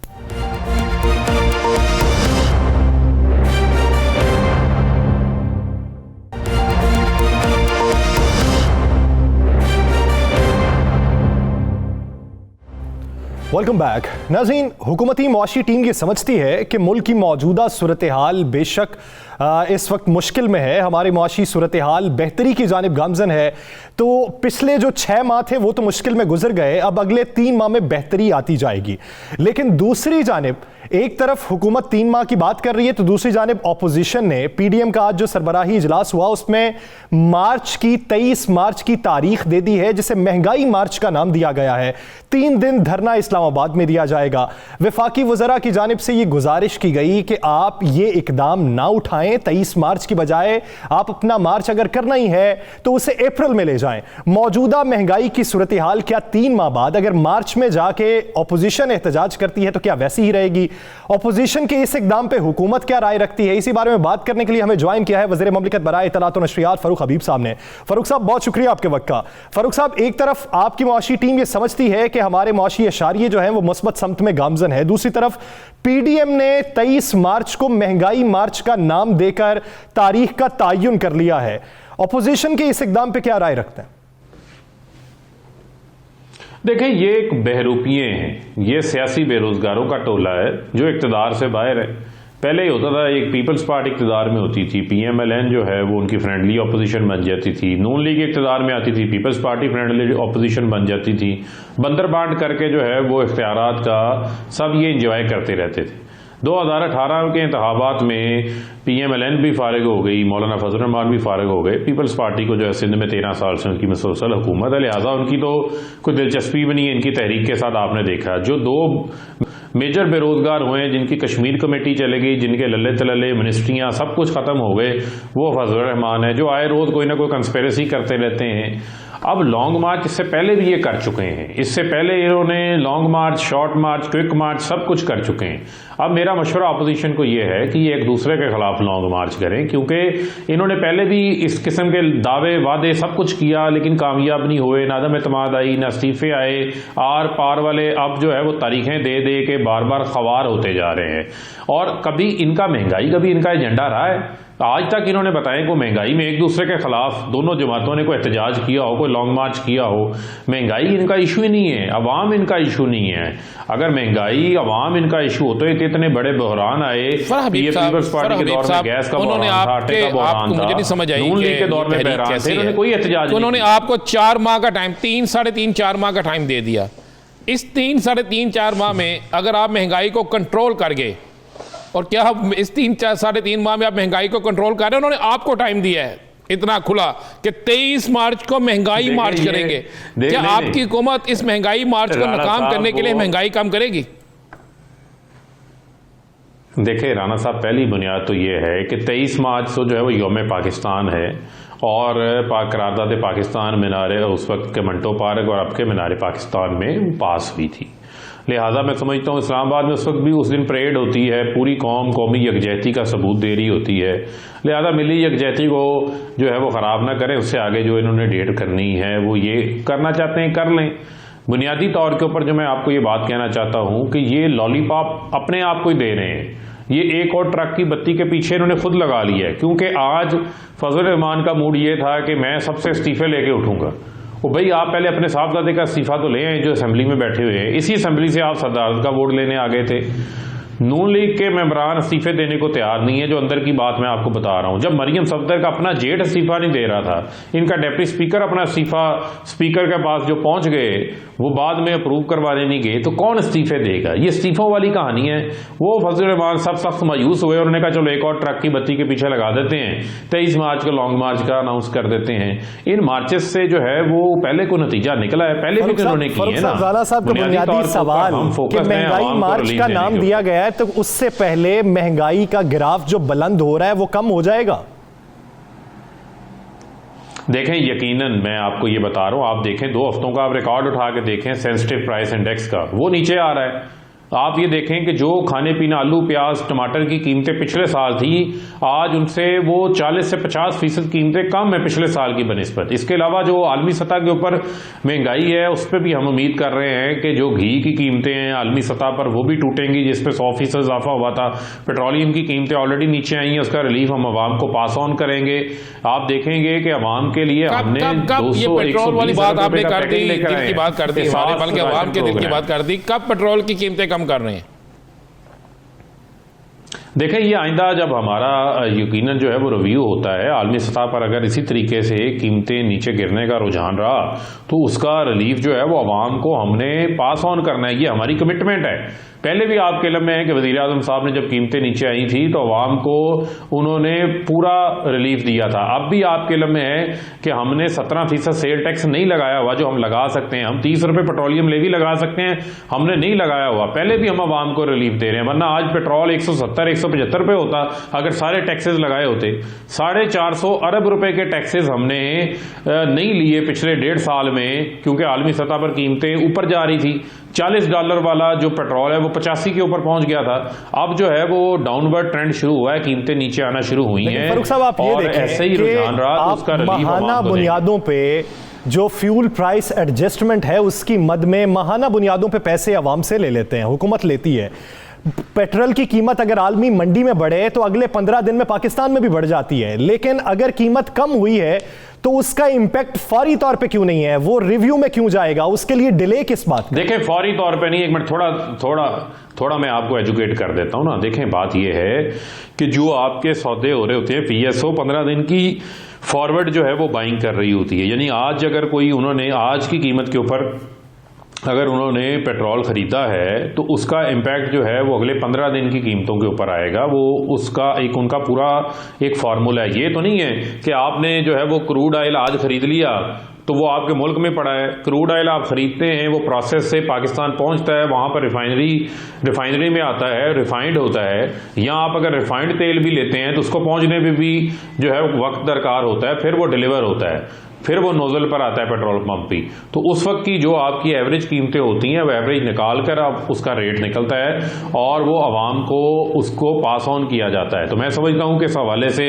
Welcome back. नाज़रीन, हुकूमती मुआशी टीम ये समझती है कि मुल्क की मौजूदा सूरत हाल बेशक इस वक्त मुश्किल में है, हमारी मुआशी सूरत हाल बेहतरी की जानिब गामजन है। तो पिछले जो 6 माह थे वो तो मुश्किल में गुजर गए, अब अगले 3 माह में बेहतरी आती जाएगी। लेकिन दूसरी जानिब एक तरफ हुकूमत 3 माह की बात कर रही है तो दूसरी जानिब ऑपोजिशन ने पीडीएम का आज जो सरबराही इजलास हुआ उसमें मार्च की 23 मार्च की तारीख दे दी है, जिसे महंगाई मार्च का नाम दिया गया है। 3 दिन धरना इस्लामाबाद में दिया जाएगा। वफाकी वज़रा की जानिब से ये गुजारिश की गई कि आप ये इकदाम ना उठाएं, 23 मार्च की बजाय आप अपना मार्च अगर करना ही है तो उसे अप्रैल में ले जाएं। मौजूदा महंगाई की सूरत हाल क्या 3 माह बाद अगर मार्च में जाके ऑपोजिशन एहतजाज करती है तो क्या वैसी ही रहेगी? ऑपोजिशन के इस इकदाम पे हुकूमत क्या राय रखती है, इसी बारे में बात करने के लिए हमें ज्वाइन किया है वज़ीर ममलिकत बराए इत्तलात व नशरियात फारूक हबीब साहब ने। फारूक साहब, बहुत शुक्रिया आपके वक्त का। फारूक साहब, एक तरफ आपकी मुआशी टीम ये समझती है कि हमारे मुआशी अशारिये जो हैं वो मुस्बत समत में गामजन है, दूसरी तरफ पीडीएम ने 23 मार्च को महंगाई मार्च का नाम देकर तारीख का तयन कर लिया है। ऑपोजिशन के इस इकदाम पे क्या राय रखते हैं? देखिए, ये एक बहरूपिये हैं, ये सियासी बेरोजगारों का टोला है जो इक़्तिदार से बाहर है। पहले ही होता था, एक पीपल्स पार्टी इक़्तिदार में होती थी, पीएमएलएन जो है वो उनकी फ्रेंडली ऑपोजिशन बन जाती थी, नून लीग इक़्तिदार में आती थी, पीपल्स पार्टी फ्रेंडली ऑपोजिशन बन जाती थी। बंदर बांट करके जो है वो इख्तियारात का सब ये इंजॉय करते रहते थे। 2018 के इंतखाबात में पीएमएलएन भी फारिग हो गई, मौलाना फजल रहमान भी फारिग हो गए। पीपल्स पार्टी को जो है सिंध में 13 साल से उनकी मुसलसल हुकूमत है, लिहाजा उनकी तो कोई दिलचस्पी भी नहीं है इनकी तहरीक के साथ। आपने देखा जो 2 मेजर बेरोजगार हुए हैं, जिनकी कश्मीर कमेटी चले गई, जिनके लल्ले तलल्ले मिनिस्ट्रियाँ सब कुछ ख़त्म हो गए, वो फजल रहमान है जो आए रोज़ कोई ना कोई कंस्पेरेसी करते रहते हैं। अब लॉन्ग मार्च इससे पहले भी ये कर चुके हैं, इससे पहले इन्होंने लॉन्ग मार्च, शॉर्ट मार्च, क्विक मार्च सब कुछ कर चुके हैं। अब मेरा मशवरा अपोजिशन को ये है कि ये एक दूसरे के खिलाफ लॉन्ग मार्च करें, क्योंकि इन्होंने पहले भी इस किस्म के दावे वादे सब कुछ किया लेकिन कामयाब नहीं हुए, ना अदम एतमाद आई, ना इस्तीफे आए। आर पार वाले अब जो है वो तारीखें दे दे के बार बार खवार होते जा रहे हैं। और कभी इनका महंगाई कभी इनका एजेंडा रहा है? आज तक इन्होंने बताया को महंगाई में एक दूसरे के खिलाफ दोनों जमातों ने कोई एहतजाज किया हो, कोई लॉन्ग मार्च किया हो। महंगाई इनका इशू ही नहीं है, अवाम इनका इशू नहीं है। अगर महंगाई अवाम इनका इशू होते तो इतने बड़े बहरान आए। पीपल्स पार्टी के दौर में गैस का बहरान था, आटे का बहरान था, मुझे नहीं समझ आई नून लीग के दौर में बहरान थे, इन्होंने कोई एहतजाज नहीं। उन्होंने आपको 4 माह का टाइम, 3, साढ़े 3, 4 माह का टाइम दे दिया। इस 3, साढ़े 3, 4 माह में अगर आप महंगाई को कंट्रोल कर गए, और क्या इस 3, 4, साढ़े 3 माह में आप महंगाई को कंट्रोल कर रहे हैं? उन्होंने आपको टाइम दिया है इतना खुला कि 23 मार्च को महंगाई मार्च करेंगे। क्या आपकी हुकूमत इस महंगाई मार्च को नाकाम करने के लिए महंगाई कम करेगी? देखिए राना साहब, पहली बुनियाद तो ये है कि 23 मार्च तो जो है वो यौम पाकिस्तान है, और पाक करारदाद पाकिस्तान मीनारे उस वक्त के मंटो पार्क और अब के मीनारे पाकिस्तान में पास हुई थी। लिहाजा मैं समझता हूँ इस्लामाबाद में उस वक्त भी उस दिन परेड होती है, पूरी कौम कौमी यकजहती का सबूत दे रही होती है। लिहाजा मिली यकजहती को जो है वो ख़राब ना करें, उससे आगे जो इन्होंने डेट करनी है वो ये करना चाहते हैं कर लें। बुनियादी तौर के ऊपर जो मैं आपको ये बात कहना चाहता हूँ कि ये लॉलीपॉप अपने आप को ही दे रहे हैं। ये एक और ट्रक की बत्ती के पीछे इन्होंने खुद लगा लिया है, क्योंकि आज फजल रहमान का मूड ये था कि मैं सबसे इस्तीफे लेके उठूंगा। वो भाई आप पहले अपने साहबजादे का इस्तीफा तो ले आए जो असेंबली में बैठे हुए हैं, इसी असेंबली से आप सदारत का वोट लेने आ गए थे। नून लीग के मेंबरान इस्तीफे देने को तैयार नहीं है, जो अंदर की बात मैं आपको बता रहा हूं। जब मरियम सफदर का अपना जेठ इस्तीफा नहीं दे रहा था, इनका डिप्टी स्पीकर अपना इस्तीफा स्पीकर के पास जो पहुंच गए वो बाद में अप्रूव करवाने नहीं गए, तो कौन इस्तीफे देगा? ये इस्तीफों वाली कहानी है। वो फजल रहमान सब सख्त मायूस हुए, उन्होंने कहा चलो एक और ट्रक की बत्ती के पीछे लगा देते हैं, 23 मार्च को लॉन्ग मार्च का अनाउंस कर देते हैं। इन मार्चेस से जो है वो पहले को नतीजा निकला है, पहले भी उन्होंने किए हैं ना। बुनियादी सवाल कि महंगाई मार्च का नाम दिया गया है, तो उससे पहले महंगाई का ग्राफ जो बुलंद हो रहा है वो कम हो जाएगा? देखें, यकीनन मैं आपको ये बता रहा हूँ, आप देखें 2 हफ्तों का आप रिकॉर्ड उठा के देखें सेंसिटिव प्राइस इंडेक्स का, वो नीचे आ रहा है। आप ये देखें कि जो खाने पीने आलू प्याज टमाटर की कीमतें पिछले साल थी, आज उनसे वो 40 से 50% कीमतें कम है पिछले साल की बनिस्बत। इसके अलावा जो आलमी सतह के ऊपर महंगाई है उस पर भी हम उम्मीद कर रहे हैं कि जो घी की कीमतें हैं आलमी सतह पर वो भी टूटेंगी, जिस पे 100% इजाफा हुआ था। पेट्रोलियम की कीमतें ऑलरेडी नीचे आई हैं, उसका रिलीफ हम आवाम को पास ऑन करेंगे। आप देखेंगे कि आवाम के लिए हमने 200 पेट्रोल वाली बात आपने कर दी, दिल की बात कर दी, हमारे बल्कि आवाम के दिल की बात कर दी। कब पेट्रोल की कीमतें कम कर रहे हैं? देखें, ये आइंदा जब हमारा यकीनन जो है वो रिव्यू होता है आलमी सतह पर, अगर इसी तरीके से कीमतें नीचे गिरने का रुझान रहा तो उसका रिलीफ जो है वो आवाम को हमने पास ऑन करना है, ये हमारी कमिटमेंट है। पहले भी आपके इल्म में है कि वज़ीर आज़म साहब ने जब कीमतें नीचे आई थी तो आवाम को उन्होंने पूरा रिलीफ दिया था। अब भी आपके इल्म में है कि हमने 17% सेल टैक्स नहीं लगाया हुआ, जो हम लगा सकते हैं। हम 30 रुपये पेट्रोलियम लेवी लगा सकते हैं, हमने नहीं लगाया हुआ। पहले भी हम आवाम को रिलीफ दे रहे हैं, वरना आज पेट्रोल 170-175 रुपये होता अगर सारे टैक्सेस लगाए होते। 450 अरब रुपए के टैक्सेस हमने नहीं लिए पिछले 1.5 साल में, क्योंकि आलमी सतह पर कीमतें ऊपर जा रही थी। $40 वाला जो पेट्रोल है वो 85 के ऊपर पहुंच गया था। अब जो है वो डाउनवर्ड ट्रेंड शुरू हुआ है, कीमतें नीचे आना शुरू हुई हैं। फारूक साहब, आप ये देखें ऐसे ही रुझान रहा तो उसका रिलीफ माहाना बुनियादों पे जो फ्यूल प्राइस एडजस्टमेंट है उसकी मद में माहाना बुनियादों पे पैसे अवाम से ले लेते हैं, हुकूमत लेती है। पेट्रोल की कीमत अगर आलमी मंडी में बढ़े तो अगले 15 दिन में पाकिस्तान में भी बढ़ जाती है, लेकिन अगर कीमत कम हुई है तो उसका इंपैक्ट फौरी तौर पे क्यों नहीं है? वो रिव्यू में क्यों जाएगा? उसके लिए डिले किस बात का? देखें, फौरी तौर पे नहीं, एक मिनट थोड़ा मैं आपको एजुकेट कर देता हूं ना। देखें, बात यह है कि जो आपके सौदे हो रहे होते हैं पीएसओ 15 दिन की फॉरवर्ड जो है वो बाइंग कर रही होती है। यानी आज अगर कोई उन्होंने आज की कीमत के ऊपर अगर उन्होंने पेट्रोल ख़रीदा है तो उसका इम्पैक्ट जो है वो अगले 15 दिन की कीमतों के ऊपर आएगा। वो उसका एक उनका पूरा एक फार्मूला है। ये तो नहीं है कि आपने जो है वो क्रूड ऑयल आज ख़रीद लिया तो वो आपके मुल्क में पड़ा है। क्रूड ऑयल आप खरीदते हैं, वो प्रोसेस से पाकिस्तान पहुंचता है, वहां पर रिफाइनरी में आता है, रिफाइंड होता है। यहाँ आप अगर रिफाइंड तेल भी लेते हैं तो उसको पहुंचने में भी जो है वक्त दरकार होता है, फिर वो डिलीवर होता है, फिर वो नोजल पर आता है पेट्रोल पंप भी। तो उस वक्त की जो आपकी एवरेज कीमतें होती हैं वो एवरेज निकाल कर अब उसका रेट निकलता है और वो आवाम को उसको पास ऑन किया जाता है। तो मैं समझता हूं कि इस हवाले से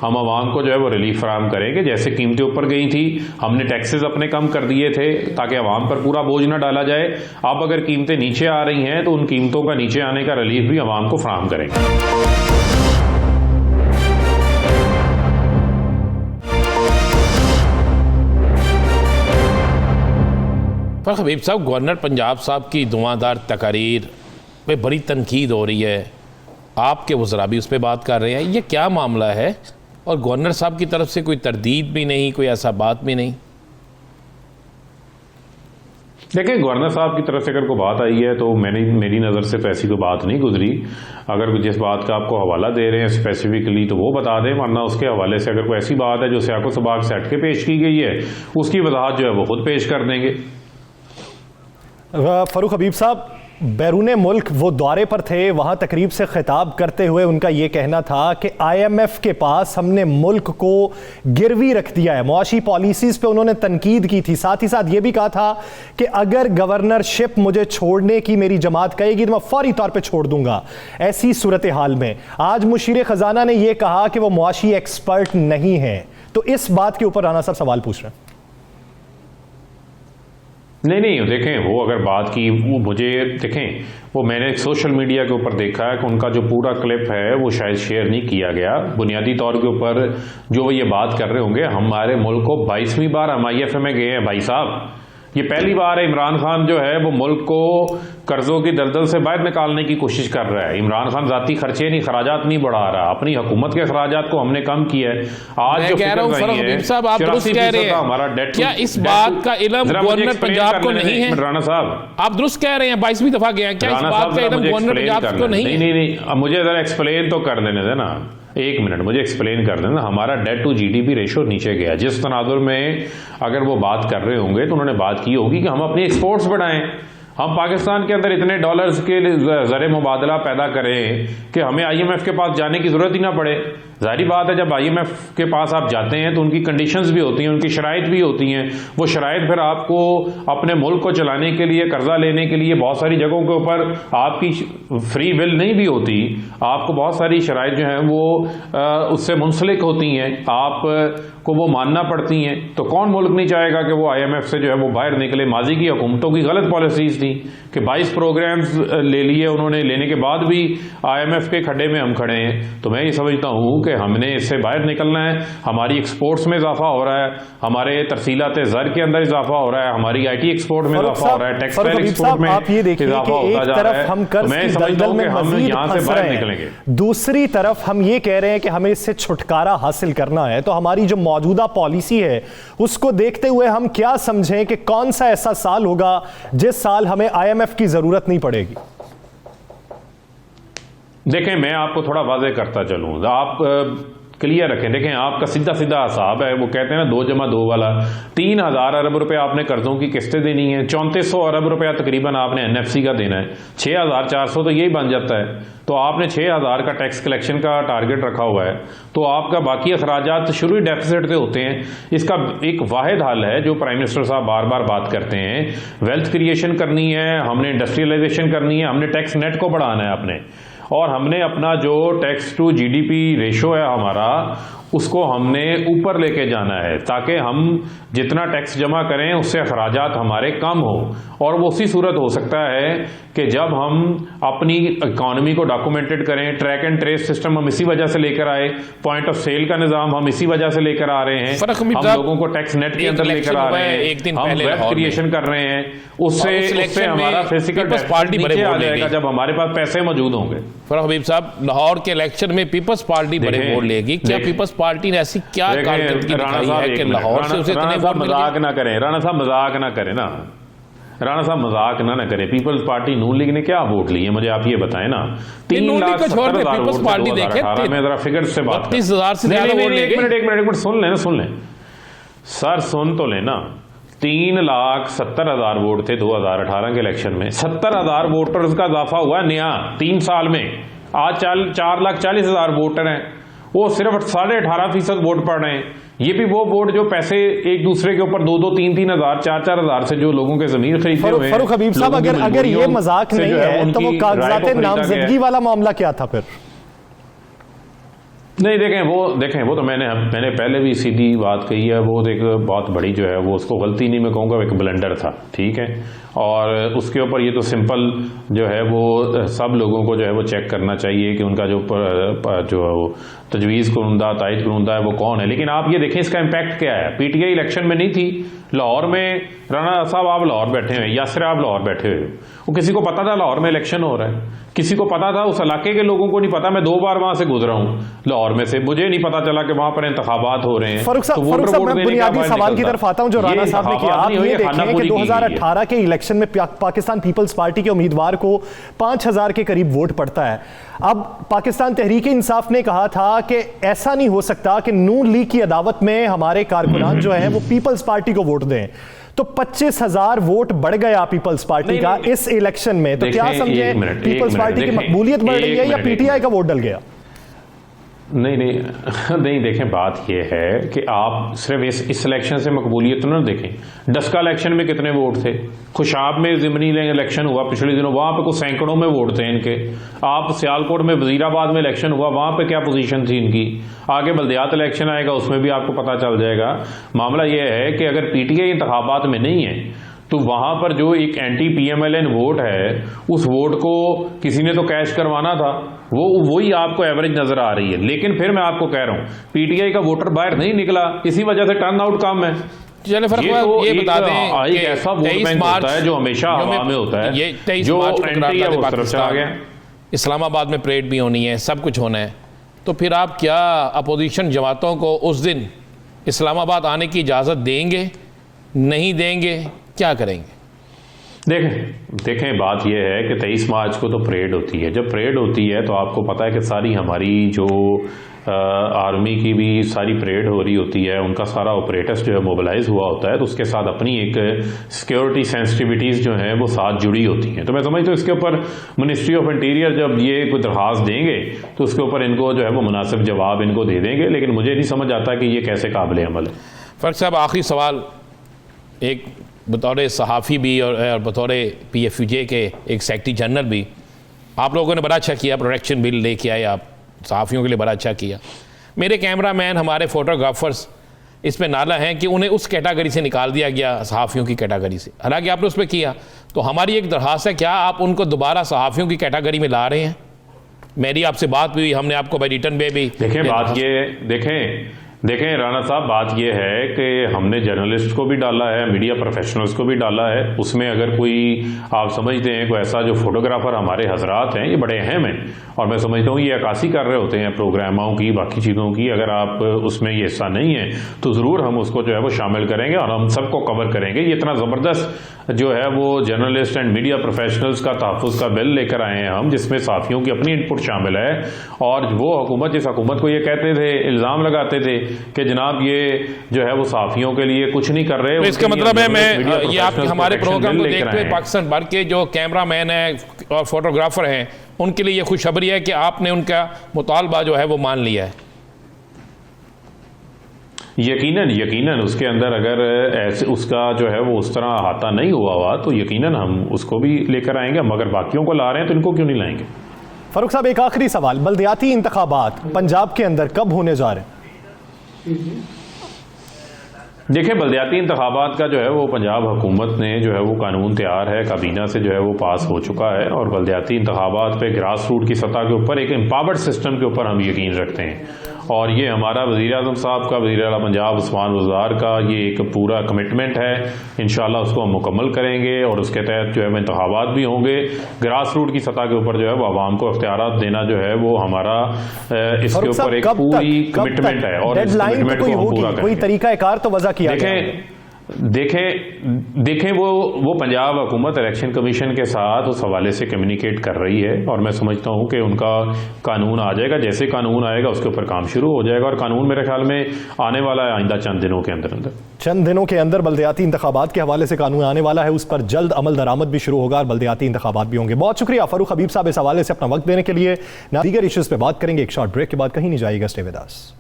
हम आवाम को जो है वो रिलीफ फराहम करेंगे। जैसे कीमतें ऊपर गई थी, हमने टैक्सेस अपने कम कर दिए थे ताकि आवाम पर पूरा बोझ न डाला जाए। अब अगर कीमतें नीचे आ रही हैं तो उन कीमतों का नीचे आने का रिलीफ भी आवाम को फराहम करेंगे। हबीब साहब, गवर्नर पंजाब साहब की धुआंधार तकारीर पे बड़ी तनकीद हो रही है, आपके वज़रा भी उस पर बात कर रहे हैं, ये क्या मामला है? और गवर्नर साहब की तरफ से कोई तरदीद भी नहीं, कोई ऐसा बात भी नहीं? देखिए, गवर्नर साहब की तरफ से अगर कोई बात आई है तो मेरी नज़र से तो ऐसी कोई बात नहीं गुजरी। अगर जिस बात का आपको हवाला दे रहे हैं स्पेसिफिकली तो वो बता दें, वरना उसके हवाले से अगर कोई ऐसी बात है जो सियाको सबाक से हट के पेश की गई है उसकी वजाहत जो है वो खुद पेश कर देंगे। फारूक हबीब साहब, बैरून मुल्क वो दौरे पर थे, वहाँ तकरीब से खिताब करते हुए उनका ये कहना था कि IMF के पास हमने मुल्क को गिरवी रख दिया है। मुआशी पॉलिसीज पे उन्होंने तनकीद की थी। साथ ही साथ ये भी कहा था कि अगर गवर्नरशिप मुझे छोड़ने की मेरी जमात कहेगी तो मैं फौरी तौर पे छोड़ दूंगा। ऐसी सूरत हाल में आज मुशीर ख़जाना ने यह कहा कि वो मुआशी एक्सपर्ट नहीं है। तो इस बात के ऊपर राना साहब सवाल पूछ रहे हैं। नहीं, देखें, वो अगर बात की वो मुझे देखें, वो मैंने सोशल मीडिया के ऊपर देखा है कि उनका जो पूरा क्लिप है वो शायद शेयर नहीं किया गया। बुनियादी तौर के ऊपर जो वो ये बात कर रहे होंगे, हमारे मुल्क को 22वीं बार हम IMF में गए हैं भाई साहब। ये पहली बार है इमरान खान जो है वो मुल्क को कर्जों की दलदल से बाहर निकालने की कोशिश कर रहा है। इमरान खान जाती खर्चे नहीं, खराजात नहीं बढ़ा रहा, अपनी हुकूमत के खराजात को हमने कम किया है। आज जो कह रहा हूं फरूक साहब, आप दुरुस्त कह रहे हैं, हमारा डेट, क्या इस बात का इल्म गवर्नर पंजाब को नहीं है? राणा साहब, आप दुरुस्त कह रहे हैं, 22वीं दफा गए हैं, क्या इस बात का इल्म गवर्नर पंजाब को नहीं? नहीं, अब मुझे जरा एक्सप्लेन तो कर देने देना, एक मिनट मुझे एक्सप्लेन कर देना। हमारा डेट टू GDP रेशो नीचे गया। जिस तनाजुर में अगर वो बात कर रहे होंगे तो उन्होंने बात की होगी कि हम अपनी एक्सपोर्ट्स बढ़ाएं, हम पाकिस्तान के अंदर इतने डॉलर्स के ज़र मुबादला पैदा करें कि हमें IMF के पास जाने की ज़रूरत ही ना पड़े। जाहिर बात है जब IMF के पास आप जाते हैं तो उनकी कंडीशंस भी होती हैं, उनकी शराइत भी होती हैं। वो शराइत फिर आपको अपने मुल्क को चलाने के लिए, कर्जा लेने के लिए बहुत सारी जगहों के ऊपर आपकी फ्री विल नहीं भी होती, आपको बहुत सारी शराइत जो हैं वो उससे मुंसलिक होती हैं, आपको वो मानना पड़ती हैं। तो कौन मुल्क नहीं चाहेगा कि वो IMF से जो है वो बाहर निकले। माजी की हुकूमतों की गलत पॉलिसीज थी कि 22 प्रोग्राम्स ले लिए उन्होंने, लेने के बाद भी IMF के खड्डे में हम खड़े हैं। तो मैं ये समझता हूँ कि हमने इससे बाहर निकलना है। हमारी एक्सपोर्ट्स में इजाफा हो रहा है, हमारे तरसीलात ज़र के अंदर इजाफा हो रहा है, हमारी IT एक्सपोर्ट में इजाफा हो रहा है, टेक्सटाइल एक्सपोर्ट में इजाफा होता जा रहा है। तो मैं समझता हूँ कि हम यहाँ से बाहर निकलेंगे। दूसरी तरफ हम ये कह रहे हैं कि हमें इससे छुटकारा हासिल करना है, तो हमारी जो मौजूदा पॉलिसी है उसको देखते हुए हम क्या समझें कि कौन सा ऐसा साल होगा जिस साल हमें IMF की जरूरत नहीं पड़ेगी? देखें, मैं आपको थोड़ा वाज़ेह करता चलूँ, आप क्लियर रखें। देखें, आपका सीधा सीधा हिसाब है, वो कहते हैं ना 2 + 2 वाला। 3000 अरब रुपए आपने कर्जों की किस्तें देनी है, 3400 अरब रुपया तकरीबन आपने NFC का देना है, 6400 तो यही बन जाता है। तो आपने 6000 का टैक्स कलेक्शन का टारगेट रखा हुआ है, तो आपका बाकी अखराजात शुरू ही डेफिसिट से होते हैं। इसका एक वाहिद हल है जो प्राइम मिनिस्टर साहब बार बार बात करते हैं, वेल्थ क्रिएशन करनी है, हमने इंडस्ट्रियलाइजेशन करनी है, हमने टैक्स नेट को बढ़ाना है अपने, और हमने अपना जो टैक्स टू GDP रेशो है हमारा, उसको हमने ऊपर लेके जाना है, ताकि हम जितना टैक्स जमा करें उससे अखराजात हमारे कम हो। और वो उसी सूरत हो सकता है कि जब हम अपनी इकॉनमी को डॉक्यूमेंटेड करें, ट्रैक एंड ट्रेस सिस्टम हम इसी वजह से लेकर आए, पॉइंट ऑफ सेल का निज़ाम हम इसी वजह से लेकर आ रहे हैं, हम लोगों को टैक्स नेट के अंदर लेकर आ रहे हैं, हम वेल्थ क्रिएशन कर रहे हैं, उससे हमारा फिजिकल नीचे आ जाएगा जब हमारे पास पैसे मौजूद होंगे। फरूख हबीब साहब, लाहौर के इलेक्शन में पीपल्स पार्टी बड़े वोट लेगी, क्या पीपल्स पार्टी ने ऐसी क्या कारकर्दगी दिखाई है कि लाहौर से उसे इतने वोट मिल गए? मजाक ना करें राणा साहब, मजाक ना करें ना, राणा साहब मजाक ना करें। पीपल्स पार्टी नून लीग ने क्या वोट लिए मुझे आप ये बताएं ना। 3,70,000 पीपल्स पार्टी देखे में जरा फिगर से बात 32,000 से ज्यादा वोट ले गई। एक मिनट सुन लें सर, सुन तो लेना। 3,70,000 वोट थे 2018 के इलेक्शन में, 70,000 वोटर्स का इजाफा हुआ नया 3 साल में। आज 4,40,000 वोटर हैं, वो सिर्फ 18.5% वोट पड़ रहे हैं। ये भी वो वोट जो पैसे एक दूसरे के ऊपर 2-2, 3-3 हज़ार, 4-4 हज़ार से जो लोगों के जमीन खरीदे हुए हैं। फरूख हबीब साहब, अगर ये मजाक नहीं है तो वो कागजात नामजदगी वाला मामला क्या था फिर? नहीं, देखें वो तो मैंने पहले भी सीधी बात कही है, वो एक बहुत बड़ी जो है वो उसको गलती नहीं मैं कहूँगा, एक ब्लंडर था, ठीक है। और उसके ऊपर ये तो सिंपल जो है वो सब लोगों को जो है वो चेक करना चाहिए कि उनका जो तजवीज़ कुनुंदा, तायद कुनुंदा है वो कौन है। लेकिन आप ये देखें इसका इम्पैक्ट क्या है। PTI इलेक्शन में नहीं थी लाहौर में, राणा साहब आप लाहौर बैठे हुए, यासर आप लाहौर बैठे हुए, वो किसी को पता था लाहौर में इलेक्शन हो रहा है? किसी को पता था? उस इलाके के लोगों को नहीं पता। मैं 2 बार वहां से गुजरा हूं लाहौर में से, मुझे नहीं पता चला कि वहां पर इंतखाबात हो रहे हैं। फरूख साहब, मैं बुनियादी सवाल की तरफ आता हूं जो राणा साहब ने किया। आप ये देखें कि 2018 के इलेक्शन में पाकिस्तान पीपल्स पार्टी के उम्मीदवार को 5,000 के करीब वोट पड़ता है। अब पाकिस्तान तहरीक इंसाफ ने कहा था कि ऐसा नहीं हो सकता कि नून लीग की अदावत में हमारे कारकुनान जो है वो पीपल्स पार्टी को वोट दें। तो 25,000 वोट बढ़ गया पीपल्स पार्टी का इस इलेक्शन में। तो क्या समझे, पीपल्स पार्टी की मकबूलियत बढ़ रही है या PTI का वोट डल गया? नहीं, देखें बात यह है कि आप सिर्फ इस इलेक्शन से मकबूलियत तो ना देखें। डस्का इलेक्शन में कितने वोट थे, खुशाब में ज़िमनी इलेक्शन हुआ पिछले दिनों, वहाँ पे कुछ सैकड़ों में वोट थे इनके। आप सियालकोट में वजीराबाद में इलेक्शन हुआ, वहाँ पे क्या पोजीशन थी इनकी। आगे बल्दियात इलेक्शन आएगा, उसमें भी आपको पता चल जाएगा। मामला यह है कि अगर PTI इंतखाबात में नहीं है तो वहाँ पर जो एक anti-PMLN वोट है, उस वोट को किसी ने तो कैश करवाना था, वही आपको एवरेज नजर आ रही है। लेकिन फिर मैं आपको कह रहा हूँ PTI का वोटर बाहर नहीं निकला, इसी वजह से टर्न आउट कम है। ये बता दें कि ऐसा वोट बैंक होता है जो हमेशा हवा में होता है, ये 23 मार्च को इस्लामाबाद में परेड भी होनी है, सब कुछ होना है। तो फिर आप क्या अपोजिशन जमातों को उस दिन इस्लामाबाद आने की इजाज़त देंगे, नहीं देंगे, क्या करेंगे? देखें बात यह है कि 23 मार्च को तो परेड होती है। जब परेड होती है तो आपको पता है कि सारी हमारी जो आर्मी की भी सारी परेड हो रही होती है, उनका सारा ऑपरेटर्स जो है मोबिलाइज हुआ होता है, तो उसके साथ अपनी एक सिक्योरिटी सेंसिटिविटीज़ जो हैं वो साथ जुड़ी होती हैं। तो मैं समझता हूँ इसके ऊपर मिनिस्ट्री ऑफ इंटीरियर जब ये कोई दरख्वास्त देंगे तो उसके ऊपर इनको जो है वो मुनासिब जवाब इनको दे देंगे, लेकिन मुझे नहीं समझ आता कि ये कैसे काबिल अमल है। फ़र्क साहब, आखिरी सवाल, एक बतौर सहाफ़ी भी और बतौर PFUJ के एक सेक्रेटरी जनरल भी, आप लोगों ने बड़ा अच्छा किया, प्रोटेक्शन बिल लेके आए आप, सहाफ़ियों के लिए बड़ा अच्छा किया। मेरे कैमरामैन, हमारे फोटोग्राफर्स इस पे नाला हैं कि उन्हें उस कैटेगरी से निकाल दिया गया, सहाफ़ियों की कैटेगरी से, हालांकि आपने उस पर किया। तो हमारी एक दरख्वास्त है, क्या आप उनको दोबारा सहाफ़ियों की कैटेगरी में ला रहे हैं? मेरी आपसे बात भी हुई, हमने आपको बाई रिटर्न में भी देखें राना साहब, बात यह है कि हमने जर्नलिस्ट को भी डाला है, मीडिया प्रोफेशनल्स को भी डाला है। उसमें अगर कोई आप समझते हैं कोई ऐसा जो फोटोग्राफर हमारे हजरात हैं, ये बड़े अहम हैं और मैं समझता हूँ ये अक्कासी कर रहे होते हैं प्रोग्रामों की, बाकी चीज़ों की, अगर आप उसमें ये हिस्सा नहीं है तो ज़रूर हम उसको जो है वो शामिल करेंगे और हम सबको कवर करेंगे। ये इतना ज़बरदस्त जो है वो जर्नलिस्ट एंड मीडिया प्रोफेशनल्स का तहफ़्फ़ुज़ का बिल लेकर आए हैं हम, जिसमें साफ़ियों की अपनी इनपुट शामिल है। और वो हुकूमत, जिस हुकूमत को ये कहते थे, इल्ज़ाम लगाते थे कि जनाब ये जो है वो साफ़ियों के लिए कुछ नहीं कर रहे, तो इसका मतलब है मैं ये आप हमारे प्रोग्राम को देखते हुए पाकिस्तान भर के जो कैमरामैन हैं और फोटोग्राफर हैं उनके लिए ये खुशखबरी है कि आपने उनका मुतालबा जो है वो मान लिया है। यकीनन उसके अंदर अगर ऐसे उसका जो है वो उस तरह अहाता नहीं हुआ तो यकीनन हम उसको भी लेकर आएंगे। हम अगर बाकियों को ला रहे हैं तो इनको क्यों नहीं लाएंगे? फारूक साहब, एक आखिरी सवाल, बल्दियाती इंतखाबात पंजाब के अंदर कब होने जा रहे हैं? देखिए, बल्दियाती इंतखाबात का जो है वो पंजाब हुकूमत ने जो है वो कानून तैयार है, काबीना से जो है वो पास हो चुका है और बल्दियाती इंतखाबात पे ग्रास रूट की सतह के ऊपर एक एम्पावर्ड सिस्टम के ऊपर हम यकीन रखते हैं और ये हमारा वज़ीर आज़म साहब का, वज़ीर आला पंजाब उस्मान वज़ार का ये एक पूरा कमिटमेंट है। इंशाअल्लाह उसको हम मुकम्मल करेंगे और उसके तहत जो है वो इंतखाबात भी होंगे। ग्रास रूट की सतह के ऊपर जो है वो आवाम को इख्तियारात देना जो है वो हमारा इसके ऊपर एक पूरी कमिटमेंट है और इस कमिटमेंट को हम पूरा करेंगे। कोई तरीकाकार तो वज़ा किया गया? देखें वो पंजाब हुकूमत इलेक्शन कमीशन के साथ उस हवाले से कम्युनिकेट कर रही है और मैं समझता हूं कि उनका कानून आ जाएगा। जैसे कानून आएगा उसके ऊपर काम शुरू हो जाएगा और कानून मेरे ख्याल में आने वाला है आइंदा चंद दिनों के अंदर बल्दियाती इंतखाबात के हवाले से कानून आने वाला है, उस पर जल्द अमल दरामद भी शुरू होगा और बल्दियाती इंतखाबात भी होंगे। बहुत शुक्रिया फारूक हबीब साहब इस हवाले से अपना वक्त देने के लिए। दीगर इश्यूज़ पे बात करेंगे एक शॉर्ट ब्रेक के बाद, कहीं नहीं जाइएगा, stay with us.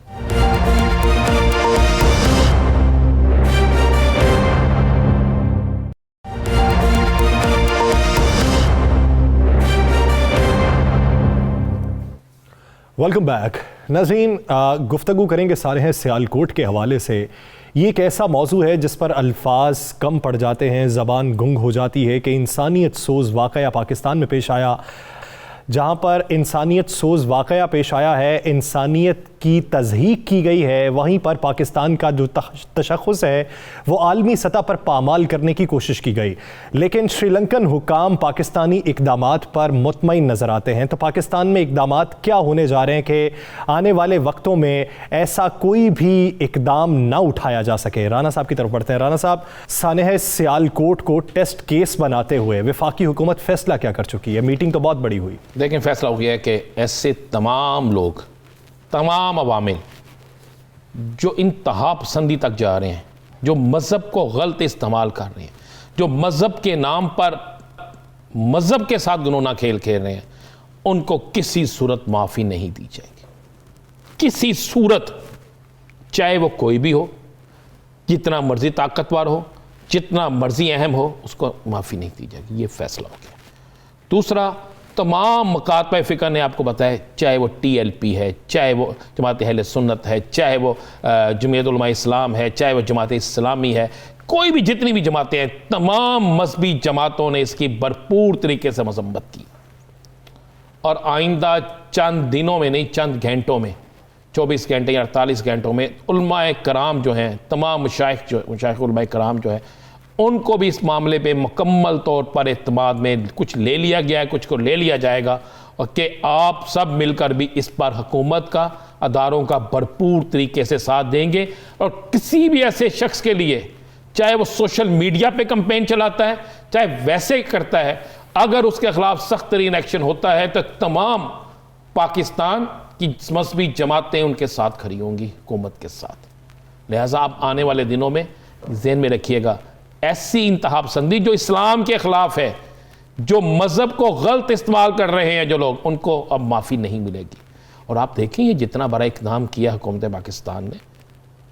Welcome back. नाज़रीन, गुफ्तगू करेंगे सारे हैं सियालकोट के हवाले से। ये एक ऐसा मौजू है जिस पर अल्फाज कम पड़ जाते हैं, ज़बान गुंग हो जाती है कि इंसानियत सोज़ वाक़या पाकिस्तान में पेश आया। जहाँ पर इंसानियत सोज़ वाक़या पेश आया है, इंसानियत की तज़हीक की गई है, वहीं पर पाकिस्तान का जो तशख़्ख़ुस है वो आलमी सतह पर पामाल करने की कोशिश की गई। लेकिन श्रीलंकन हुकाम पाकिस्तानी इक़दामात पर मुतमईन नज़र आते हैं। तो पाकिस्तान में इक़दामात क्या होने जा रहे हैं कि आने वाले वक्तों में ऐसा कोई भी इक़दाम ना उठाया जा सके? राना साहब की तरफ बढ़ते हैं। राना साहब, सानेह सियालकोट को टेस्ट केस बनाते हुए वफाकी हुकूमत फैसला क्या कर चुकी है? मीटिंग तो बहुत बड़ी हुई, लेकिन फैसला हो गया है कि ऐसे तमाम लोग, तमाम अवामिल जो इंतहा पसंदी तक जा रहे हैं, जो मज़हब को गलत इस्तेमाल कर रहे हैं, जो मज़हब के नाम पर मज़हब के साथ गुनोना खेल रहे हैं, उनको किसी सूरत माफ़ी नहीं दी जाएगी। किसी सूरत, चाहे वो कोई भी हो, जितना मर्जी ताकतवर हो, जितना मर्जी अहम हो, उसको माफ़ी नहीं दी जाएगी। ये फैसला हो गया। दूसरा, तमाम मकातब फ़िक्र ने आपको बताया, चाहे वो TLP है, चाहे वो जमात अहले सुन्नत है, चाहे वो जमीयत उलमा इस्लाम है, चाहे वो जमात इस्लामी है, कोई भी जितनी भी जमातें हैं, तमाम मजहबी जमातों ने इसकी भरपूर तरीके से मजम्मत की और आइंदा चंद दिनों में नहीं, चंद घंटों में, 24 घंटे या 48 घंटों में उलमाए कराम जो हैं, तमाम मुशाइख उलमाए कराम जो है, उनको भी इस मामले पे मुकम्मल तौर पर एतमाद में कुछ ले लिया गया है, कुछ को ले लिया जाएगा और कि आप सब मिलकर भी इस पर हुकूमत का, अदारों का भरपूर तरीके से साथ देंगे और किसी भी ऐसे शख्स के लिए, चाहे वो सोशल मीडिया पे कंपेन चलाता है, चाहे वैसे करता है, अगर उसके खिलाफ सख्त तरीन एक्शन होता है तो तमाम पाकिस्तान की मजहबी जमातें उनके साथ खड़ी होंगी, हुकूमत के साथ। लिहाजा आप आने वाले दिनों में ज़हन में रखिएगा, ऐसी इंतहा पसंदी जो इस्लाम के खिलाफ है, जो मज़हब को गलत इस्तेमाल कर रहे हैं जो लोग, उनको अब माफ़ी नहीं मिलेगी। और आप देखें ये जितना बड़ा इक़दाम किया हुकूमत पाकिस्तान ने,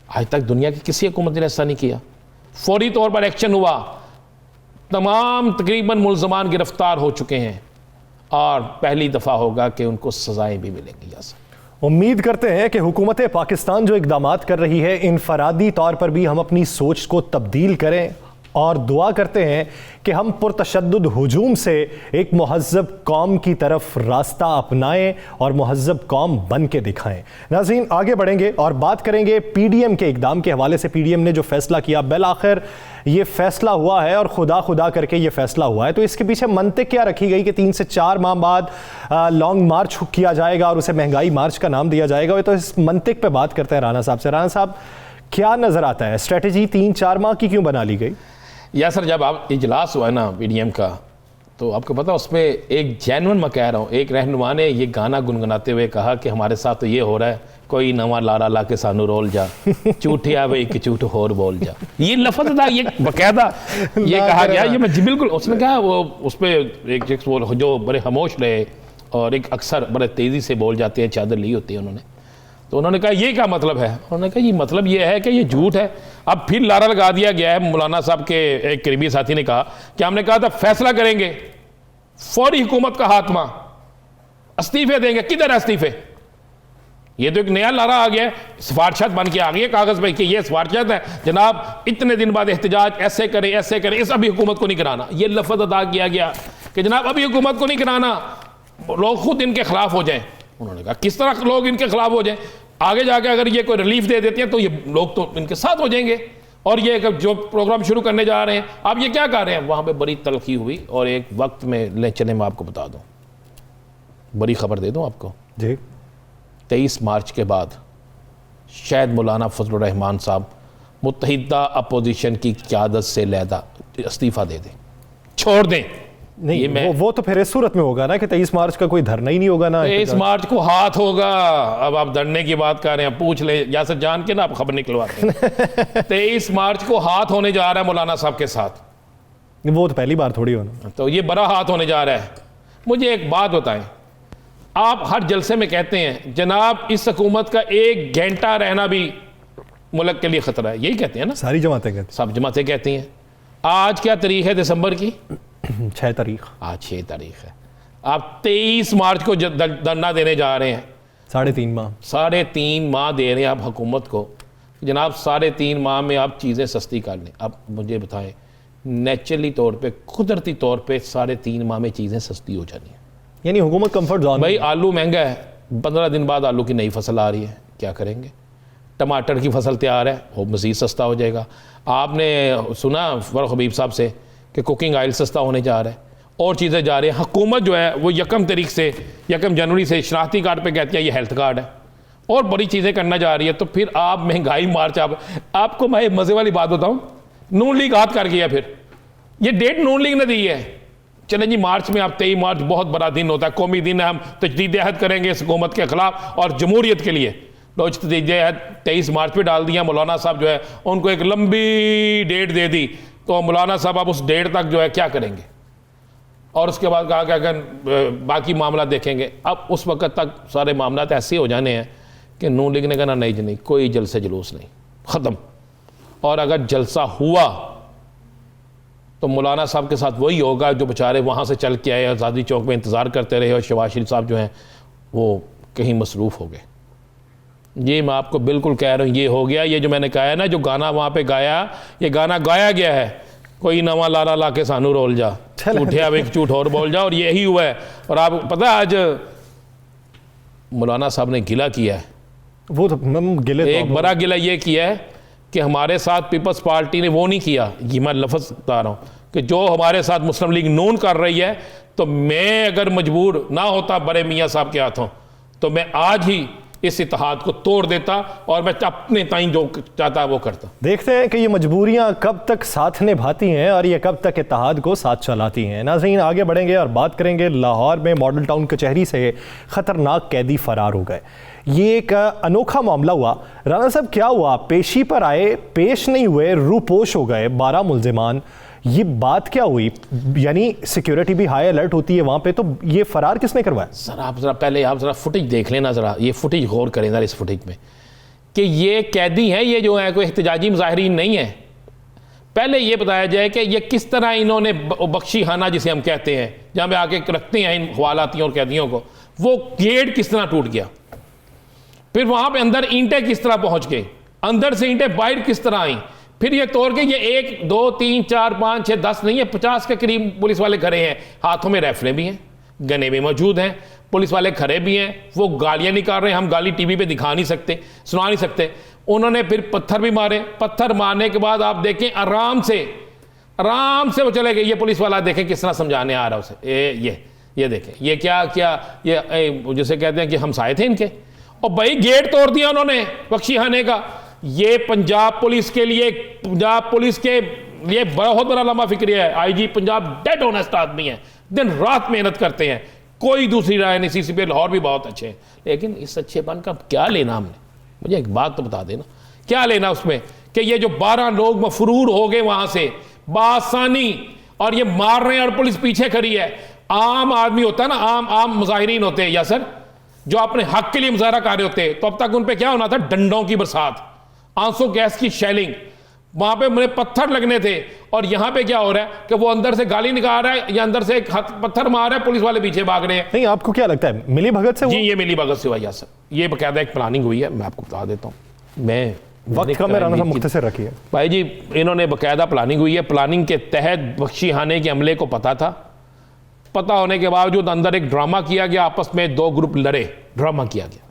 आज तक दुनिया की किसी हुकूमत ने ऐसा नहीं किया। फौरी तौर पर एक्शन हुआ, तमाम तकरीबन मुल्ज़मान गिरफ्तार हो चुके हैं और पहली दफ़ा होगा कि उनको सज़ाएँ भी मिलेंगी। उम्मीद करते हैं कि हुकूमत पाकिस्तान जो इक़दामात कर रही है, इनफरादी तौर पर भी हम अपनी सोच को तब्दील करें और दुआ करते हैं कि हम पुरतशद्दुद हुजूम से एक महज़्ज़ब कौम की तरफ रास्ता अपनाएं और महज़्ज़ब कौम बन के दिखाएं। नाज़रीन, आगे बढ़ेंगे और बात करेंगे पीडीएम के इक़दाम के हवाले से। पीडीएम ने जो फैसला किया, बिल आखिर ये फैसला हुआ है और खुदा करके ये फैसला हुआ है, तो इसके पीछे मंतिक क्या रखी गई कि 3 से 4 माह बाद लॉन्ग मार्च किया जाएगा और उसे महंगाई मार्च का नाम दिया जाएगा। तो इस मंतिक पे बात करते हैं राना साहब से। राना साहब, क्या नज़र आता है, स्ट्रेटजी 3-4 माह की क्यों बना ली गई? या सर, जब आप इजलास हुआ ना पीडीएम का, तो आपको पता उसमें एक जेन्युइन, मैं कह रहा हूँ, एक रहनुमा ने ये गाना गुनगुनाते हुए कहा कि हमारे साथ तो ये हो रहा है, कोई नवा लारा ला के सानू रोल जा, झूठे आवे एक झूठ होर बोल जा। ये लफ्ज़ था, ये बकायदा ये कहा गया, ये मैं बिल्कुल, उसने कहा वो उस पर एक जो बड़े खामोश रहे और एक अक्सर बड़े तेज़ी से बोल जाते हैं, चादर ली होती है उन्होंने, तो उन्होंने कहा ये क्या मतलब है? उन्होंने कहा ये मतलब ये है कि ये झूठ है। अब फिर लारा लगा दिया गया है। मौलाना साहब के एक करीबी साथी ने कहा कि हमने कहा था फैसला करेंगे, फौरी हुकूमत का हाथमा, इस्तीफे देंगे। किधर है इस्तीफे? ये तो एक नया लारा आ गया है, सिफारशात बन के आ गई है कागज पे कि ये सिफारशात है जनाब, इतने दिन बाद एहतजाज, ऐसे करें ऐसे करें, इस अभी हुकूमत को नहीं कराना। ये लफ्ज़ अदा किया गया कि जनाब अभी हुकूमत को नहीं कराना, लोग खुद इनके खिलाफ हो जाएं। उन्होंने कहा किस तरह लोग इनके खिलाफ हो जाएं? आगे जाके अगर ये कोई रिलीफ दे देते हैं तो ये लोग तो इनके साथ हो जाएंगे। और ये जो प्रोग्राम शुरू करने जा रहे हैं, आप ये क्या कर रहे हैं? वहाँ पे बड़ी तलखी हुई और एक वक्त में ले चले, मैं आपको बता दूँ, बड़ी खबर दे दूँ आपको जी। 23 मार्च के बाद शायद मौलाना फजलुर रहमान साहब मुत्तहिदा अपोजिशन की क़यादत से लहदा इस्तीफ़ा दे दें, छोड़ दें। नहीं, ये वो तो फिर इस सूरत में होगा ना कि 23 मार्च का कोई धरना ही नहीं होगा ना। 23 मार्च को हाथ होगा। अब आप धरने की बात कर रहे हैं, पूछ ले यासर जान के ना, आप खबर निकलवाते हैं। 23 मार्च को हाथ होने जा रहा है मौलाना साहब के साथ। वो तो पहली बार थोड़ी होना, तो ये बड़ा हाथ होने जा रहा है। मुझे एक बात बताएं, आप हर जलसे में कहते हैं जनाब इस हुकूमत का 1 घंटा रहना भी मुल्क के लिए खतरा है, यही कहते हैं ना? सारी जमातें कहती, सब जमातें कहती हैं। आज क्या तारीख है दिसंबर की? 6 तारीख। आज 6 तारीख है। आप 23 मार्च को धरना देने जा रहे हैं। 3.5 माह, 3.5 माह दे रहे हैं आप हुकूमत को। जनाब 3.5 माह में आप चीज़ें सस्ती कर लें। अब मुझे बताएं, नेचुरली तौर पे, कुदरती तौर पे 3.5 माह में चीज़ें सस्ती हो जानी है। यानी हुकूमत कंफर्ट जोन। भाई आलू महंगा है, 15 दिन बाद आलू की नई फसल आ रही है, क्या करेंगे? टमाटर की फसल तैयार है, वो मज़ीद सस्ता हो जाएगा। आपने सुना फरुख हबीब साहब से कि कुकिंग ऑयल सस्ता होने जा रहा है और चीज़ें जा रही हैं। हुकूमत जो है वो 1 जनवरी से शनाख्ती कार्ड पे कहती है ये हेल्थ कार्ड है और बड़ी चीज़ें करना जा रही है। तो फिर आप महंगाई मार्च, आपको मैं मज़े वाली बात बताऊँ, नून लीग हाथ कर गया। फिर ये डेट नून लीग ने दी है। चलें जी, मार्च में आप 23 मार्च बहुत बड़ा दिन होता है, कौमी दिन है, हम तजदीद अहद करेंगे इस हुकूमत के खिलाफ और जमहूरियत के लिए। लो तजदीद अहद 23 मार्च पे डाल दिया। मौलाना साहब जो है उनको एक लंबी डेट दे दी, तो मौलाना साहब आप उस डेट तक जो है क्या करेंगे? और उसके बाद कहा कि अगर बाकी मामला देखेंगे। अब उस वक्त तक सारे मामला ऐसे हो जाने हैं कि नून लीग ने कहना नहीं जी नहीं, कोई जलसे जुलूस नहीं, ख़त्म। और अगर जलसा हुआ तो मौलाना साहब के साथ वही होगा जो बेचारे वहाँ से चल के आए, आज़ादी चौक में इंतज़ार करते रहे और शहबाज शरीफ साहब जो हैं वो कहीं मसरूफ़ हो गए। ये मैं आपको बिल्कुल कह रहा हूँ, ये हो गया। ये जो मैंने कहा है ना, जो गाना वहाँ पे गाया, ये गाना गाया गया है, कोई नवा लारा ला के सानू रोल जा, झूठे अब एक झूठ और बोल जा, और यही हुआ है। और आप पता है आज मौलाना साहब ने गिला किया है, वो तो गिले, एक बड़ा गिला ये किया है कि हमारे साथ पीपल्स पार्टी ने वो नहीं किया। ये मैं लफ्ज़ बता रहा हूँ कि जो हमारे साथ मुस्लिम लीग नून कर रही है, तो मैं अगर मजबूर ना होता बड़े मियाँ साहब के हाथों, तो मैं आज ही इस इत्तेहाद को तोड़ देता और मैं अपने ताईं जो चाहता वो करता। देखते हैं कि ये मजबूरियां कब तक साथ निभाती हैं और ये कब तक इत्तेहाद को साथ चलाती हैं। नाज़रीन, आगे बढ़ेंगे और बात करेंगे लाहौर में मॉडल टाउन कचहरी से खतरनाक कैदी फरार हो गए। ये एक अनोखा मामला हुआ। राना साहब, क्या हुआ? पेशी पर आए, पेश नहीं हुए, रूपोश हो गए 12 मुल्जिमान। ये बात क्या हुई? यानी सिक्योरिटी भी हाई अलर्ट होती है वहां पे, तो ये फरार किसने करवाया? सर आप जरा पहले आप जरा फुटेज देख लेना, जरा ये फुटेज गौर करें जरा इस फुटेज में कि ये कैदी हैं, ये जो है कोई एहतजाजी मुजाहिरीन नहीं है। पहले ये बताया जाए कि ये किस तरह इन्होंने बख्शी खाना जिसे हम कहते हैं, जहाँ पे आके रखते हैं इन हवालातियों और कैदियों को, वो गेट किस तरह टूट गया, फिर वहां पे अंदर ईंटें किस तरह पहुंच गई, अंदर से ईंटें बाहर किस तरह आई, फिर ये तोड़ के ये 1 2 3 4 5 6 10 नहीं है 50 के करीब पुलिस वाले खड़े हैं, हाथों में राइफलें भी हैं, गने भी मौजूद हैं, पुलिस वाले खड़े भी हैं, वो गालियां निकाल रहे हैं, हम गाली टीवी पे दिखा नहीं सकते, सुना नहीं सकते। उन्होंने फिर पत्थर भी मारे, पत्थर मारने के बाद आप देखें आराम से वो चले गए। ये पुलिस वाला देखें किस तरह समझाने आ रहा है उसे, ये देखें, ये क्या ये जैसे कहते हैं कि हमसाए थे इनके, और भाई गेट तोड़ दिया उन्होंने बख्शी खाने का। ये पंजाब पुलिस के लिए बहुत बड़ा लम्हा फिक्रिया है। आईजी पंजाब डेड ऑनेस्ट आदमी है, दिन रात मेहनत करते हैं, कोई दूसरी राय नहीं। सीसीपी लाहौर भी बहुत अच्छे हैं, लेकिन इस अच्छेपन का क्या लेना हमने? मुझे एक बात तो बता देना, क्या लेना उसमें कि ये जो 12 लोग मफरूर हो गए वहां से बासानी, और ये मार रहे हैं और पुलिस पीछे खड़ी है। आम आदमी होता है ना, आम मुजाहिरीन होते हैं या सर, जो अपने हक के लिए मुजाहरा कर रहे होते, तो अब तक उन पे क्या होना था? डंडों की बरसात, आंसू गैस की शेलिंग, वहां पे मुझे पत्थर लगने थे। और यहां पे क्या हो रहा है कि वो अंदर से गाली निकाल रहा है या अंदर से पत्थर मार रहा है, पुलिस वाले पीछे भाग रहे हैं। नहीं, आपको क्या लगता है मिली भगत से? जी ये मिली भगत से हुआ या सर, ये बकायदा एक प्लानिंग हुई है, मैं आपको बता देता हूं। वक्त कम है राना साहब, मुख्तसर रखिए भाई जी। इन्होंने बकायदा प्लानिंग हुई है, प्लानिंग के तहत बख्शी खाने के हमले को पता था, पता होने के बावजूद अंदर एक ड्रामा किया गया, आपस में 2 ग्रुप लड़े, ड्रामा किया गया।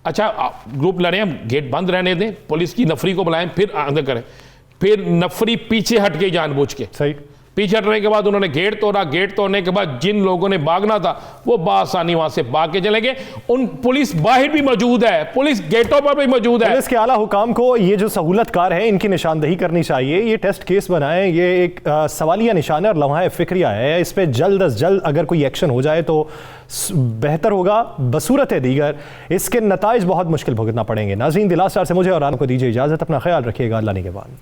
अच्छा ग्रुप लड़े, हम गेट बंद रहने दें, पुलिस की नफरी को बुलाएं, फिर अंदर करें, फिर नफरी पीछे हट गई जानबूझ के। सही, पीछे हटने के बाद उन्होंने गेट तोड़ा, गेट तोड़ने के बाद जिन लोगों ने भागना था वो बासानी वहां से भाग के चले गए। उन पुलिस बाहर भी मौजूद है, पुलिस गेटों पर भी मौजूद है। पुलिस के आला हुकाम को ये जो सहूलतकार है इनकी निशानदही करनी चाहिए। ये टेस्ट केस बनाएं, ये एक सवालिया निशान है और लम्हा फिक्रिया है। इस पर जल्द अज जल्द अगर कोई एक्शन हो जाए तो बेहतर होगा। बसूरत दीगर इसके नताइज बहुत मुश्किल भुगतना पड़ेंगे। नाज़रीन, दिलास्टार से मुझे और राना को दीजिए इजाजत। अपना ख्याल रखिएगा। अल्लाह निगहबान।